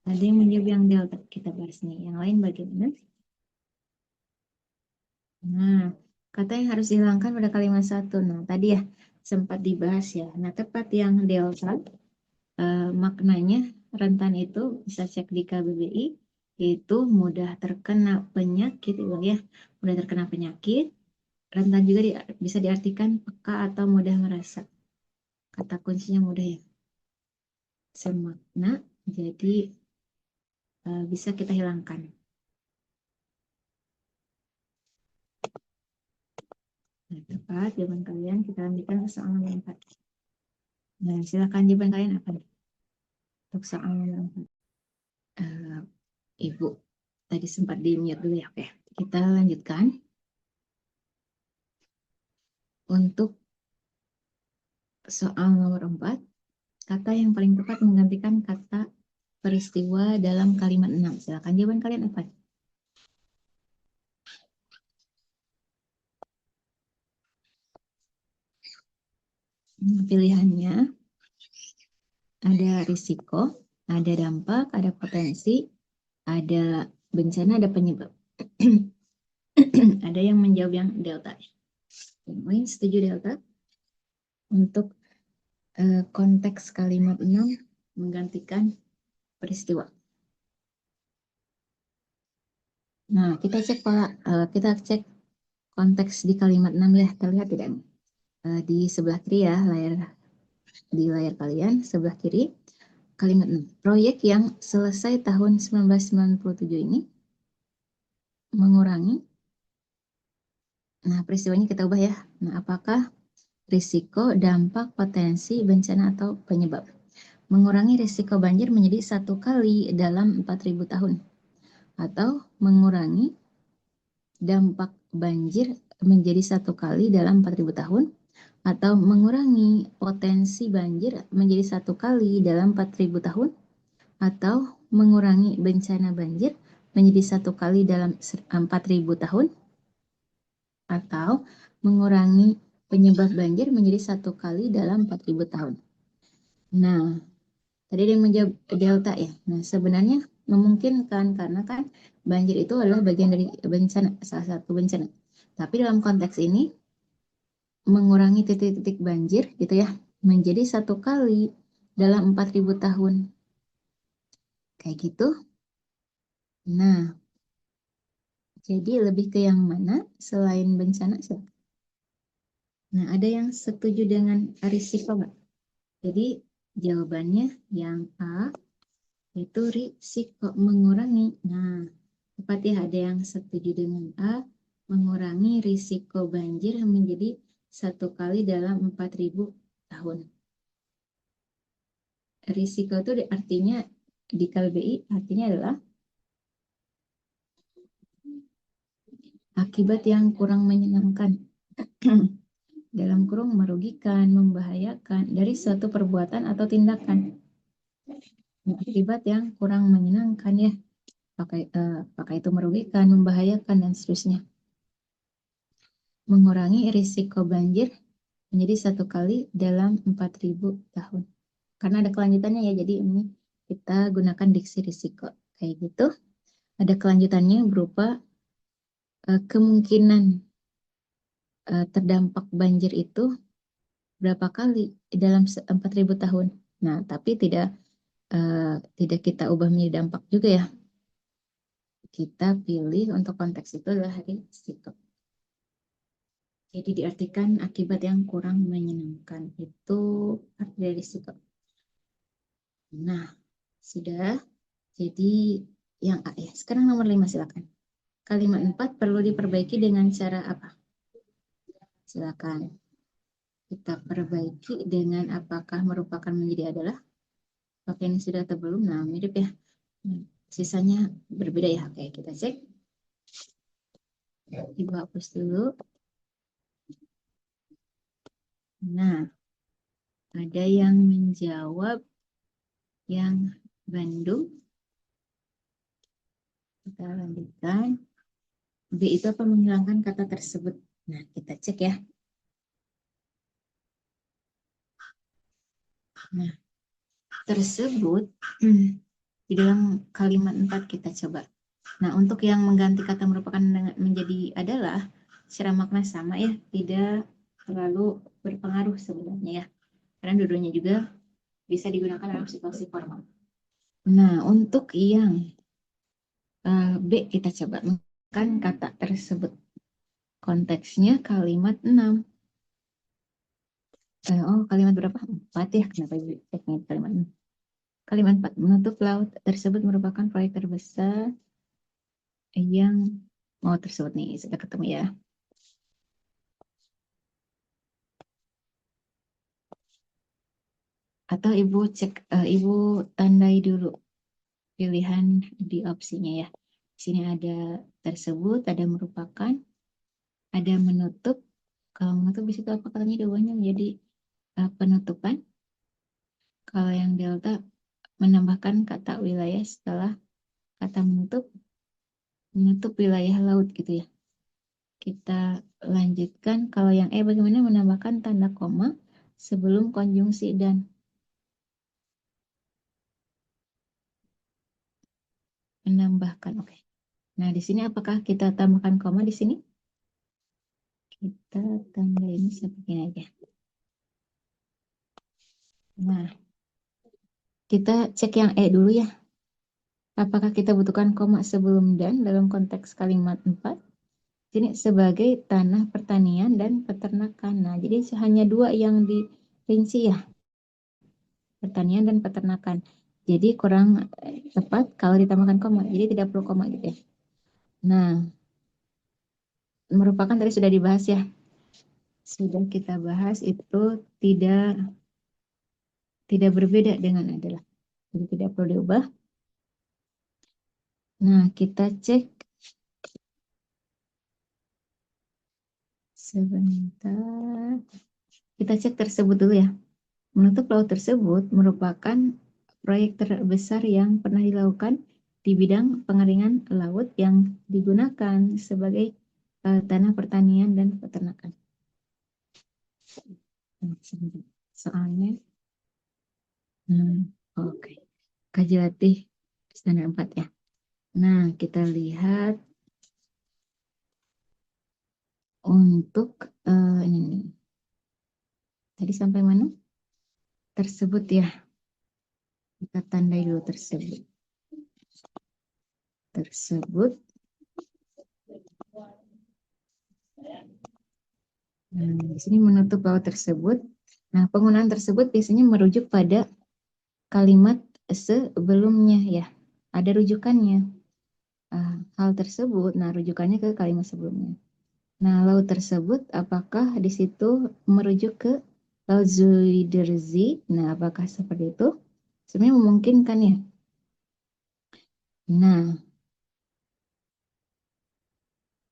ada yang menjawab yang delta kita bahas nih. Yang lain bagaimana? Nah, kata yang harus dihilangkan pada kalimat 1. Nah, tadi ya sempat dibahas ya. Nah, tepat yang delta, maknanya rentan itu bisa cek di KBBI, yaitu mudah terkena penyakit, ya, mudah terkena penyakit. Rentan juga bisa diartikan peka atau mudah merasa. Kata kuncinya mudah ya. Semakna, jadi bisa kita hilangkan. Nah, tepat jawaban kalian. Kita lanjutkan ke soal nomor 4. Nah, silakan jawaban kalian apa nih? Untuk soal nomor 4. Ibu, tadi sempat di-mute dulu ya. Oke, kita lanjutkan. Untuk soal nomor 4, kata yang paling tepat menggantikan kata peristiwa dalam kalimat 6. Silakan jawaban kalian apa? Pilihannya ada risiko, ada dampak, ada potensi, ada bencana, ada penyebab. Ada yang menjawab yang delta. Yang lain setuju delta? Untuk konteks kalimat 6 menggantikan peristiwa. Nah, kita cek Pak, kita cek konteks di kalimat 6 ya. Terlihat tidak? Di sebelah kiri ya layar di layar kalian sebelah kiri. Kalimat 6. Proyek yang selesai tahun 1997 ini mengurangi. Nah, peristiwanya kita ubah ya. Nah, apakah risiko, dampak, potensi, bencana, atau penyebab? Mengurangi risiko banjir menjadi 1 kali dalam 4.000 tahun. Atau mengurangi dampak banjir menjadi 1 kali dalam 4.000 tahun. Atau mengurangi potensi banjir menjadi 1 kali dalam 4.000 tahun. Atau mengurangi bencana banjir menjadi 1 kali dalam 4.000 tahun. Atau mengurangi penyebab banjir menjadi 1 kali dalam 4.000 tahun. Nah, tadi ada yang menjawab delta ya. Nah, sebenarnya memungkinkan karena kan banjir itu adalah bagian dari bencana, salah satu bencana. Tapi dalam konteks ini mengurangi titik-titik banjir gitu ya menjadi 1 kali dalam 4.000 tahun. Kayak gitu. Nah, jadi lebih ke yang mana selain bencana? Nah, ada yang setuju dengan risiko nggak? Jadi jawabannya yang A, itu risiko mengurangi. Nah, tepat ya, ada yang setuju dengan A, mengurangi risiko banjir menjadi 1 kali dalam 4.000 tahun. Risiko itu artinya di KBBI artinya adalah akibat yang kurang menyenangkan. Dalam kurung merugikan, membahayakan dari suatu perbuatan atau tindakan. Akibat yang kurang menyenangkan ya. Apakah itu merugikan, membahayakan, dan seterusnya. Mengurangi risiko banjir menjadi 1 kali dalam 4.000 tahun. Karena ada kelanjutannya ya, jadi ini kita gunakan diksi risiko. Kayak gitu. Ada kelanjutannya berupa kemungkinan terdampak banjir itu berapa kali dalam 4.000 tahun. Nah, tapi tidak kita ubah menjadi dampak juga ya. Kita pilih untuk konteks itu adalah risiko. Jadi diartikan akibat yang kurang menyenangkan. Itu arti dari risiko. Nah, sudah. Jadi yang A ya. Sekarang nomor 5 silakan. Kalimat 4 perlu diperbaiki dengan cara apa? Silakan. Kita perbaiki dengan apakah merupakan menjadi adalah. Apakah ini sudah atau belum? Nah, mirip ya. Sisanya berbeda ya. Oke, kita cek. Ibu hapus dulu. Nah, ada yang menjawab yang Bandung. Kita lanjutkan. B itu apa? Menghilangkan kata tersebut. Nah, kita cek ya. Nah, tersebut di dalam kalimat 4 kita coba. Nah, untuk yang mengganti kata merupakan menjadi adalah secara makna sama ya, tidak terlalu berpengaruh sebenarnya ya. Karena dua-duanya juga bisa digunakan dalam situasi formal. Nah, untuk yang B kita coba menggunakan kata tersebut. Konteksnya kalimat 6. Kalimat berapa? 4 ya. Kenapa ceknya kalimat 6? Kalimat 4. Menutup laut tersebut merupakan proyek terbesar yang tersebut nih. Sudah ketemu ya. Atau Ibu cek, Ibu tandai dulu pilihan di opsinya ya. Di sini ada tersebut, ada merupakan, ada menutup. Kalau menutup di situ apa katanya jawabannya menjadi penutupan. Kalau yang delta menambahkan kata wilayah setelah kata menutup wilayah laut gitu ya. Kita lanjutkan. Kalau yang E bagaimana menambahkan tanda koma sebelum konjungsi dan. Menambahkan, oke. Nah, di sini apakah kita tambahkan koma di sini? Kita tambah ini seperti ini aja. Nah, kita cek yang E dulu ya. Apakah kita butuhkan koma sebelum dan dalam konteks kalimat 4? Ini sebagai tanah pertanian dan peternakan. Nah, jadi hanya 2 yang dirinci ya. pertanian dan peternakan. Jadi kurang tepat kalau ditambahkan koma. Jadi tidak perlu koma gitu ya. Nah, merupakan tadi sudah dibahas ya. Sudah kita bahas itu tidak berbeda dengan adalah. Jadi tidak perlu diubah. Nah, kita cek sebentar. Kita cek tersebut dulu ya. Menutup laut tersebut merupakan proyek terbesar yang pernah dilakukan di bidang pengeringan laut yang digunakan sebagai tanah pertanian dan peternakan. Soalnya, oke. Kaji latih standar 4 ya. Nah, kita lihat untuk ini nih. Tadi sampai mana? Tersebut ya. Kita tandai dulu tersebut. Tersebut. Nah, di sini menutup laut tersebut. Nah, penggunaan tersebut biasanya merujuk pada kalimat sebelumnya ya. Ada rujukannya. Hal tersebut, nah rujukannya ke kalimat sebelumnya. Nah, laut tersebut apakah di situ merujuk ke Laut Zuiderzee? Nah, apakah seperti itu? Sebenarnya memungkinkan ya. Nah,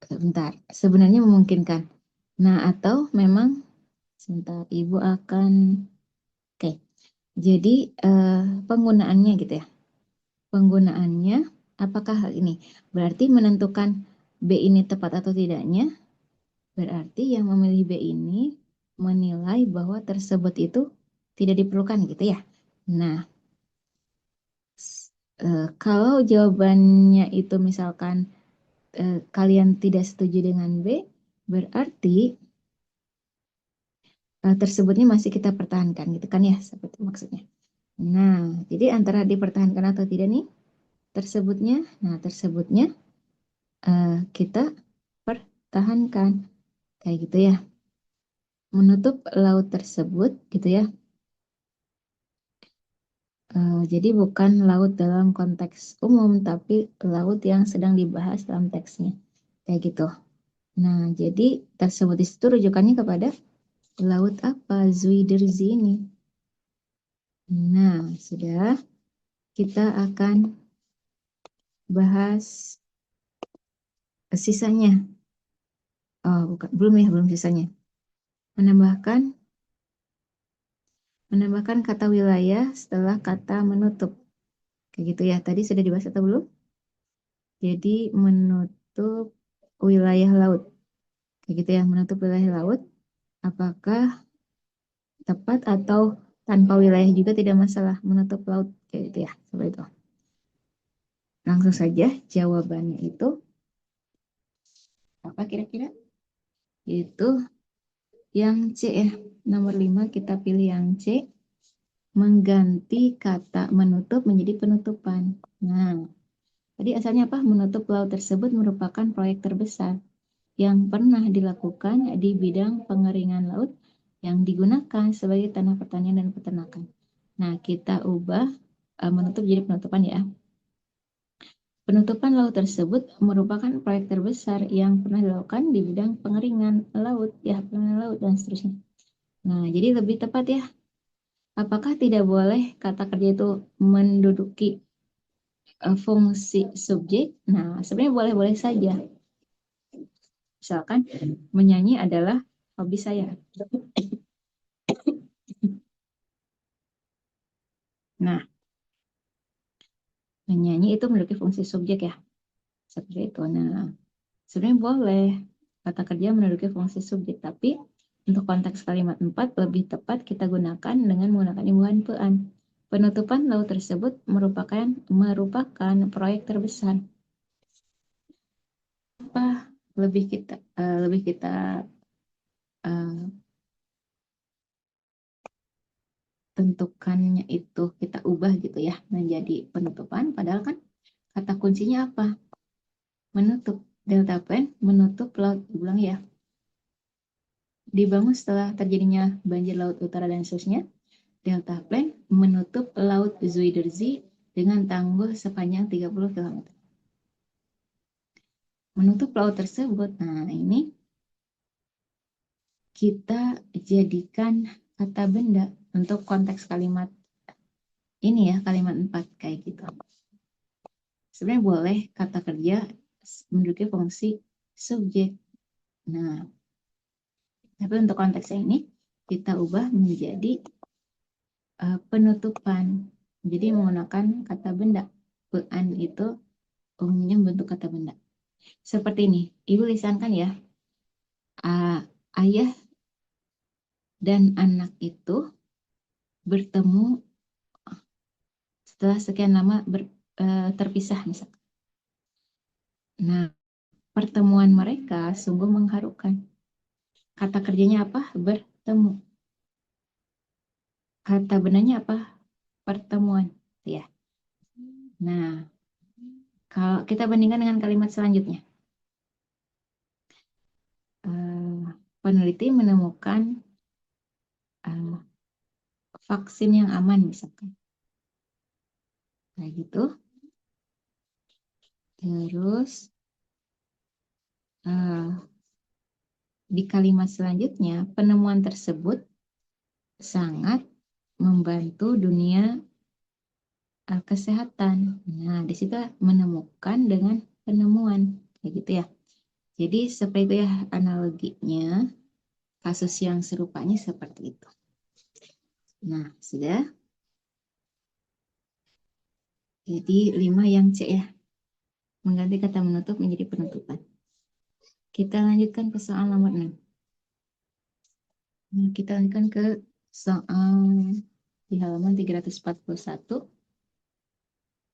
sebentar. Sebenarnya memungkinkan. Nah, atau memang sebentar Ibu akan oke. Jadi penggunaannya gitu ya. Penggunaannya apakah hal ini berarti menentukan B ini tepat atau tidaknya? Berarti yang memilih B ini menilai bahwa tersebut itu tidak diperlukan gitu ya. Nah, kalau jawabannya itu misalkan kalian tidak setuju dengan B, berarti tersebutnya masih kita pertahankan gitu kan ya, seperti maksudnya. Nah, jadi antara dipertahankan atau tidak nih tersebutnya, nah tersebutnya kita pertahankan kayak gitu ya. Menutup laut tersebut gitu ya. Jadi bukan laut dalam konteks umum, tapi laut yang sedang dibahas dalam teksnya. Kayak gitu. Nah, jadi tersebut di situ rujukannya kepada laut apa? Zuiderzee ini. Nah, sudah. Kita akan bahas sisanya. Oh, bukan, belum ya, belum sisanya. Menambahkan kata wilayah setelah kata menutup. Kayak gitu ya. Tadi sudah dibahas atau belum? Jadi menutup wilayah laut. Kayak gitu ya, menutup wilayah laut. Apakah tepat atau tanpa wilayah juga tidak masalah menutup laut kayak gitu ya, seperti itu. Langsung saja jawabannya itu apa kira-kira? Itu yang C ya. Nomor 5 kita pilih yang C. Mengganti kata menutup menjadi penutupan. Nah, tadi asalnya apa? Menutup laut tersebut merupakan proyek terbesar yang pernah dilakukan di bidang pengeringan laut yang digunakan sebagai tanah pertanian dan peternakan. Nah, kita ubah menutup jadi penutupan ya. Penutupan laut tersebut merupakan proyek terbesar yang pernah dilakukan di bidang pengeringan laut, ya, pengeringan laut dan seterusnya. Nah, jadi lebih tepat ya. Apakah tidak boleh kata kerja itu menduduki fungsi subjek? Nah, sebenarnya boleh-boleh saja. Misalkan menyanyi adalah hobi saya. Nah, menyanyi itu menduduki fungsi subjek ya. Seperti itu. Nah, sebenarnya boleh kata kerja menduduki fungsi subjek, tapi untuk konteks kalimat 4 lebih tepat kita gunakan dengan menggunakan imbuhan pean. Penutupan laut tersebut merupakan proyek terbesar. Apa lebih kita uh, tentukannya itu kita ubah gitu ya menjadi penutupan, padahal kan kata kuncinya apa? Menutup. Delta pen menutup laut, ulang ya. Dibangun setelah terjadinya banjir laut utara dan seterusnya. Delta Plan menutup Laut Zuiderzee dengan tanggul sepanjang 30 km. Menutup laut tersebut, nah ini kita jadikan kata benda untuk konteks kalimat ini ya, kalimat 4 kayak gitu. Sebenarnya boleh kata kerja menduduki fungsi subjek. Nah, tapi untuk konteksnya ini kita ubah menjadi penutupan. Jadi menggunakan kata benda. An itu umumnya bentuk kata benda. Seperti ini, Ibu lisankan ya. Ayah dan anak itu bertemu setelah sekian lama terpisah misalkan. Nah, pertemuan mereka sungguh mengharukan. Kata kerjanya apa? Bertemu. Kata benarnya apa? Pertemuan. Ya. Nah, kalau kita bandingkan dengan kalimat selanjutnya. Peneliti menemukan vaksin yang aman misalkan. Kayak gitu. Terus di kalimat selanjutnya, penemuan tersebut sangat membantu dunia kesehatan. Nah, di situ menemukan dengan penemuan, kayak gitu ya. Jadi seperti itu ya analoginya, kasus yang serupanya seperti itu. Nah, sudah. Jadi 5 yang C ya, mengganti kata menutup menjadi penutupan. Kita lanjutkan ke soal nomor 6. Nah, kita lanjutkan ke soal di halaman 341.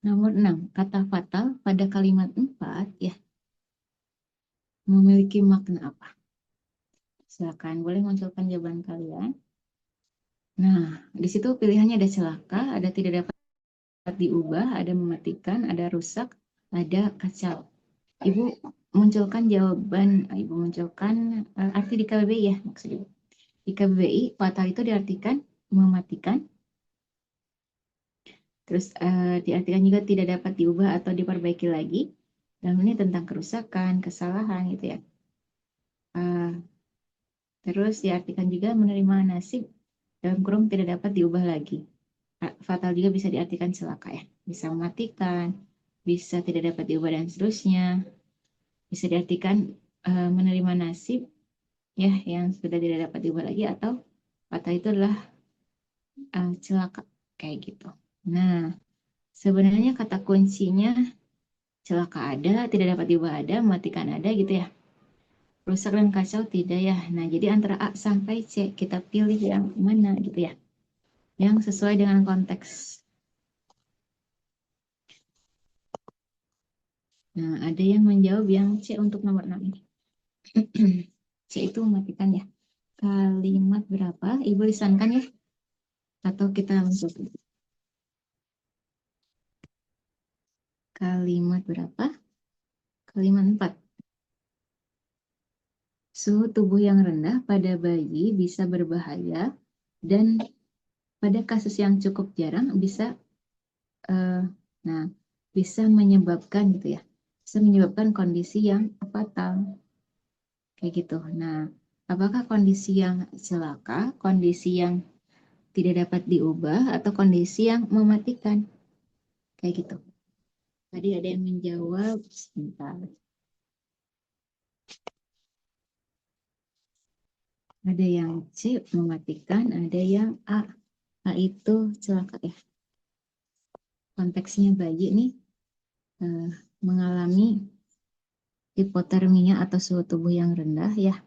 Nomor 6, kata fatal pada kalimat 4 ya memiliki makna apa? Silakan, boleh munculkan jawaban kalian. Nah, di situ pilihannya ada celaka, ada tidak dapat diubah, ada mematikan, ada rusak, ada kacau. Ibu munculkan jawaban, Ibu munculkan arti di KBBI ya maksudnya. Di KBBI, fatal itu diartikan mematikan. Terus diartikan juga tidak dapat diubah atau diperbaiki lagi. Dan ini tentang kerusakan, kesalahan gitu ya. Terus diartikan juga menerima nasib dalam kurung tidak dapat diubah lagi. Fatal juga bisa diartikan celaka ya. Bisa mematikan, bisa tidak dapat diubah dan seterusnya. Bisa diartikan menerima nasib ya yang sudah tidak dapat diubah lagi, atau fatal itu adalah celaka kayak gitu. Nah, sebenarnya kata kuncinya celaka ada, tidak dapat diubah ada, mematikan ada gitu ya. Rusak dan kacau tidak ya. Nah, jadi antara A sampai C kita pilih yang mana gitu ya. Yang sesuai dengan konteks. Nah, ada yang menjawab yang C untuk nomor 6 ini. C itu mematikan ya. Kalimat berapa? Ibu lisankan ya. Atau kita langsung. Kalimat berapa? Kalimat 4. Suhu tubuh yang rendah pada bayi bisa berbahaya dan pada kasus yang cukup jarang bisa bisa menyebabkan gitu ya. Bisa menyebabkan kondisi yang fatal. Kayak gitu. Nah, apakah kondisi yang celaka, kondisi yang tidak dapat diubah, atau kondisi yang mematikan? Kayak gitu. Tadi ada yang menjawab, sebentar. Ada yang C, mematikan, ada yang A. A itu celaka ya. Konteksnya bayi nih mengalami hipotermia atau suhu tubuh yang rendah ya.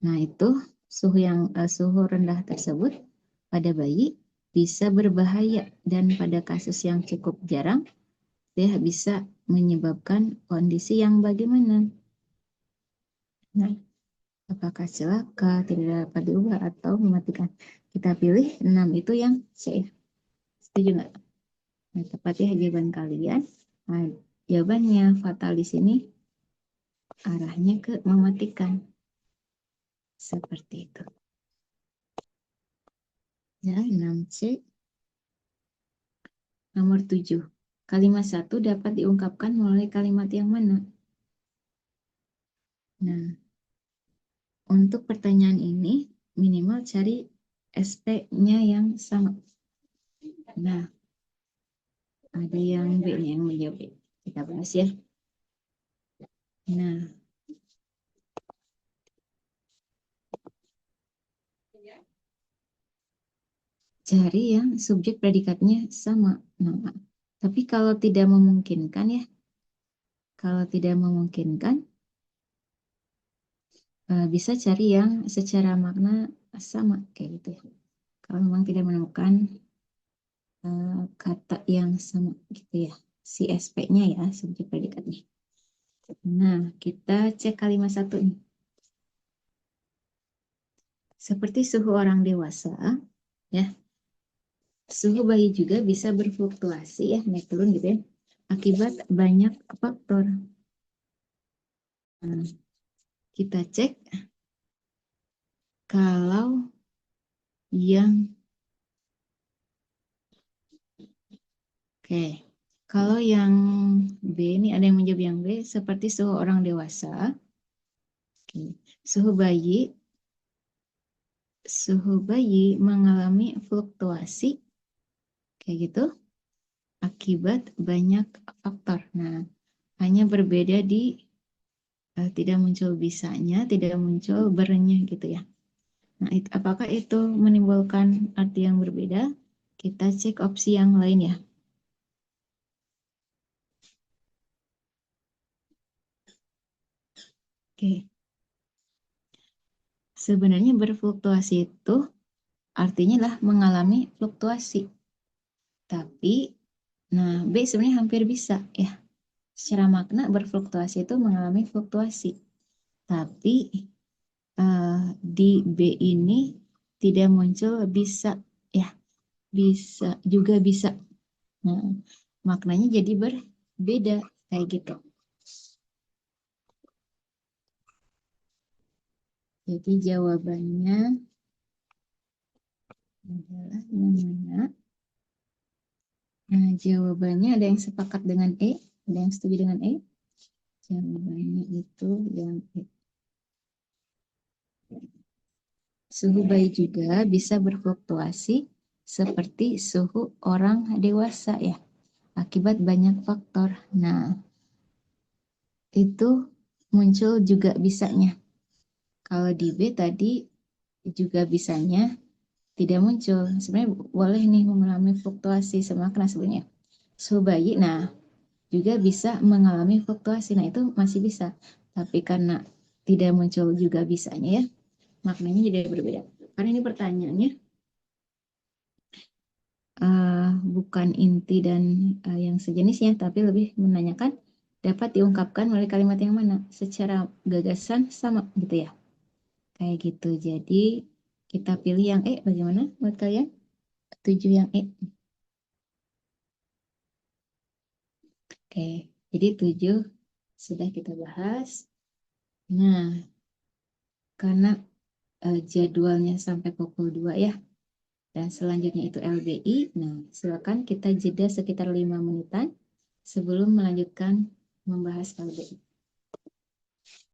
Nah, itu suhu rendah tersebut pada bayi bisa berbahaya dan pada kasus yang cukup jarang dia bisa menyebabkan kondisi yang bagaimana. Nah, apakah celaka, tidak dapat diubah, atau mematikan? Kita pilih 6 itu yang C. Setuju nggak? Nah, tepat ya jawaban kalian. Nah, jawabannya fatal di sini arahnya ke mematikan. Seperti itu. Ya, 6C. Nomor 7. Kalimat 1 dapat diungkapkan melalui kalimat yang mana? Nah, untuk pertanyaan ini, minimal cari SP-nya yang sama. Nah, ada yang B nih yang menjawab. Kita bahas ya. Nah, cari yang subjek predikatnya sama. Nah, tapi kalau tidak memungkinkan ya, kalau tidak memungkinkan, bisa cari yang secara makna sama kayak gitu ya. Kalau memang tidak menemukan kata yang sama gitu ya, si SP-nya ya, subjek predikatnya. Nah, kita cek kalimat 1 nih. Seperti suhu orang dewasa, ya, suhu bayi juga bisa berfluktuasi ya, naik turun gitu ya, akibat banyak faktor. Nah, kita cek kalau yang Oke, kalau yang B ini ada yang menjawab yang B seperti suhu orang dewasa. Oke. Suhu bayi mengalami fluktuasi kayak gitu akibat banyak faktor. Nah, hanya berbeda di tidak muncul bisanya, tidak muncul bernya gitu ya. Nah, apakah itu menimbulkan arti yang berbeda? Kita cek opsi yang lain ya. Oke, sebenarnya berfluktuasi itu artinya lah mengalami fluktuasi. Tapi, nah B sebenarnya hampir bisa ya. Secara makna berfluktuasi itu mengalami fluktuasi. Tapi di B ini tidak muncul bisa ya. Bisa juga bisa. Nah, maknanya jadi berbeda kayak gitu. Jadi jawabannya adalah yang mana? Nah, jawabannya ada yang sepakat dengan E, ada yang setuju dengan E. Jawabannya itu yang E. Suhu bayi juga bisa berfluktuasi seperti suhu orang dewasa ya, akibat banyak faktor. Nah, itu muncul juga bisanya. Kalau di B tadi juga bisanya tidak muncul. Sebenarnya boleh nih mengalami fluktuasi semakna sebenarnya. Suhu bayi, nah juga bisa mengalami fluktuasi. Nah itu masih bisa. Tapi karena tidak muncul juga bisanya ya, maknanya jadi berbeda. Karena ini pertanyaannya bukan inti dan yang sejenisnya, tapi lebih menanyakan dapat diungkapkan melalui kalimat yang mana. Secara gagasan sama gitu ya. Kayak gitu. Jadi kita pilih yang E. Bagaimana buat kalian? 7 yang E. Oke, jadi 7 sudah kita bahas. Nah, karena jadwalnya sampai pukul 2 ya, dan selanjutnya itu LBI. Nah, silakan kita jeda sekitar 5 menitan sebelum melanjutkan membahas LBI.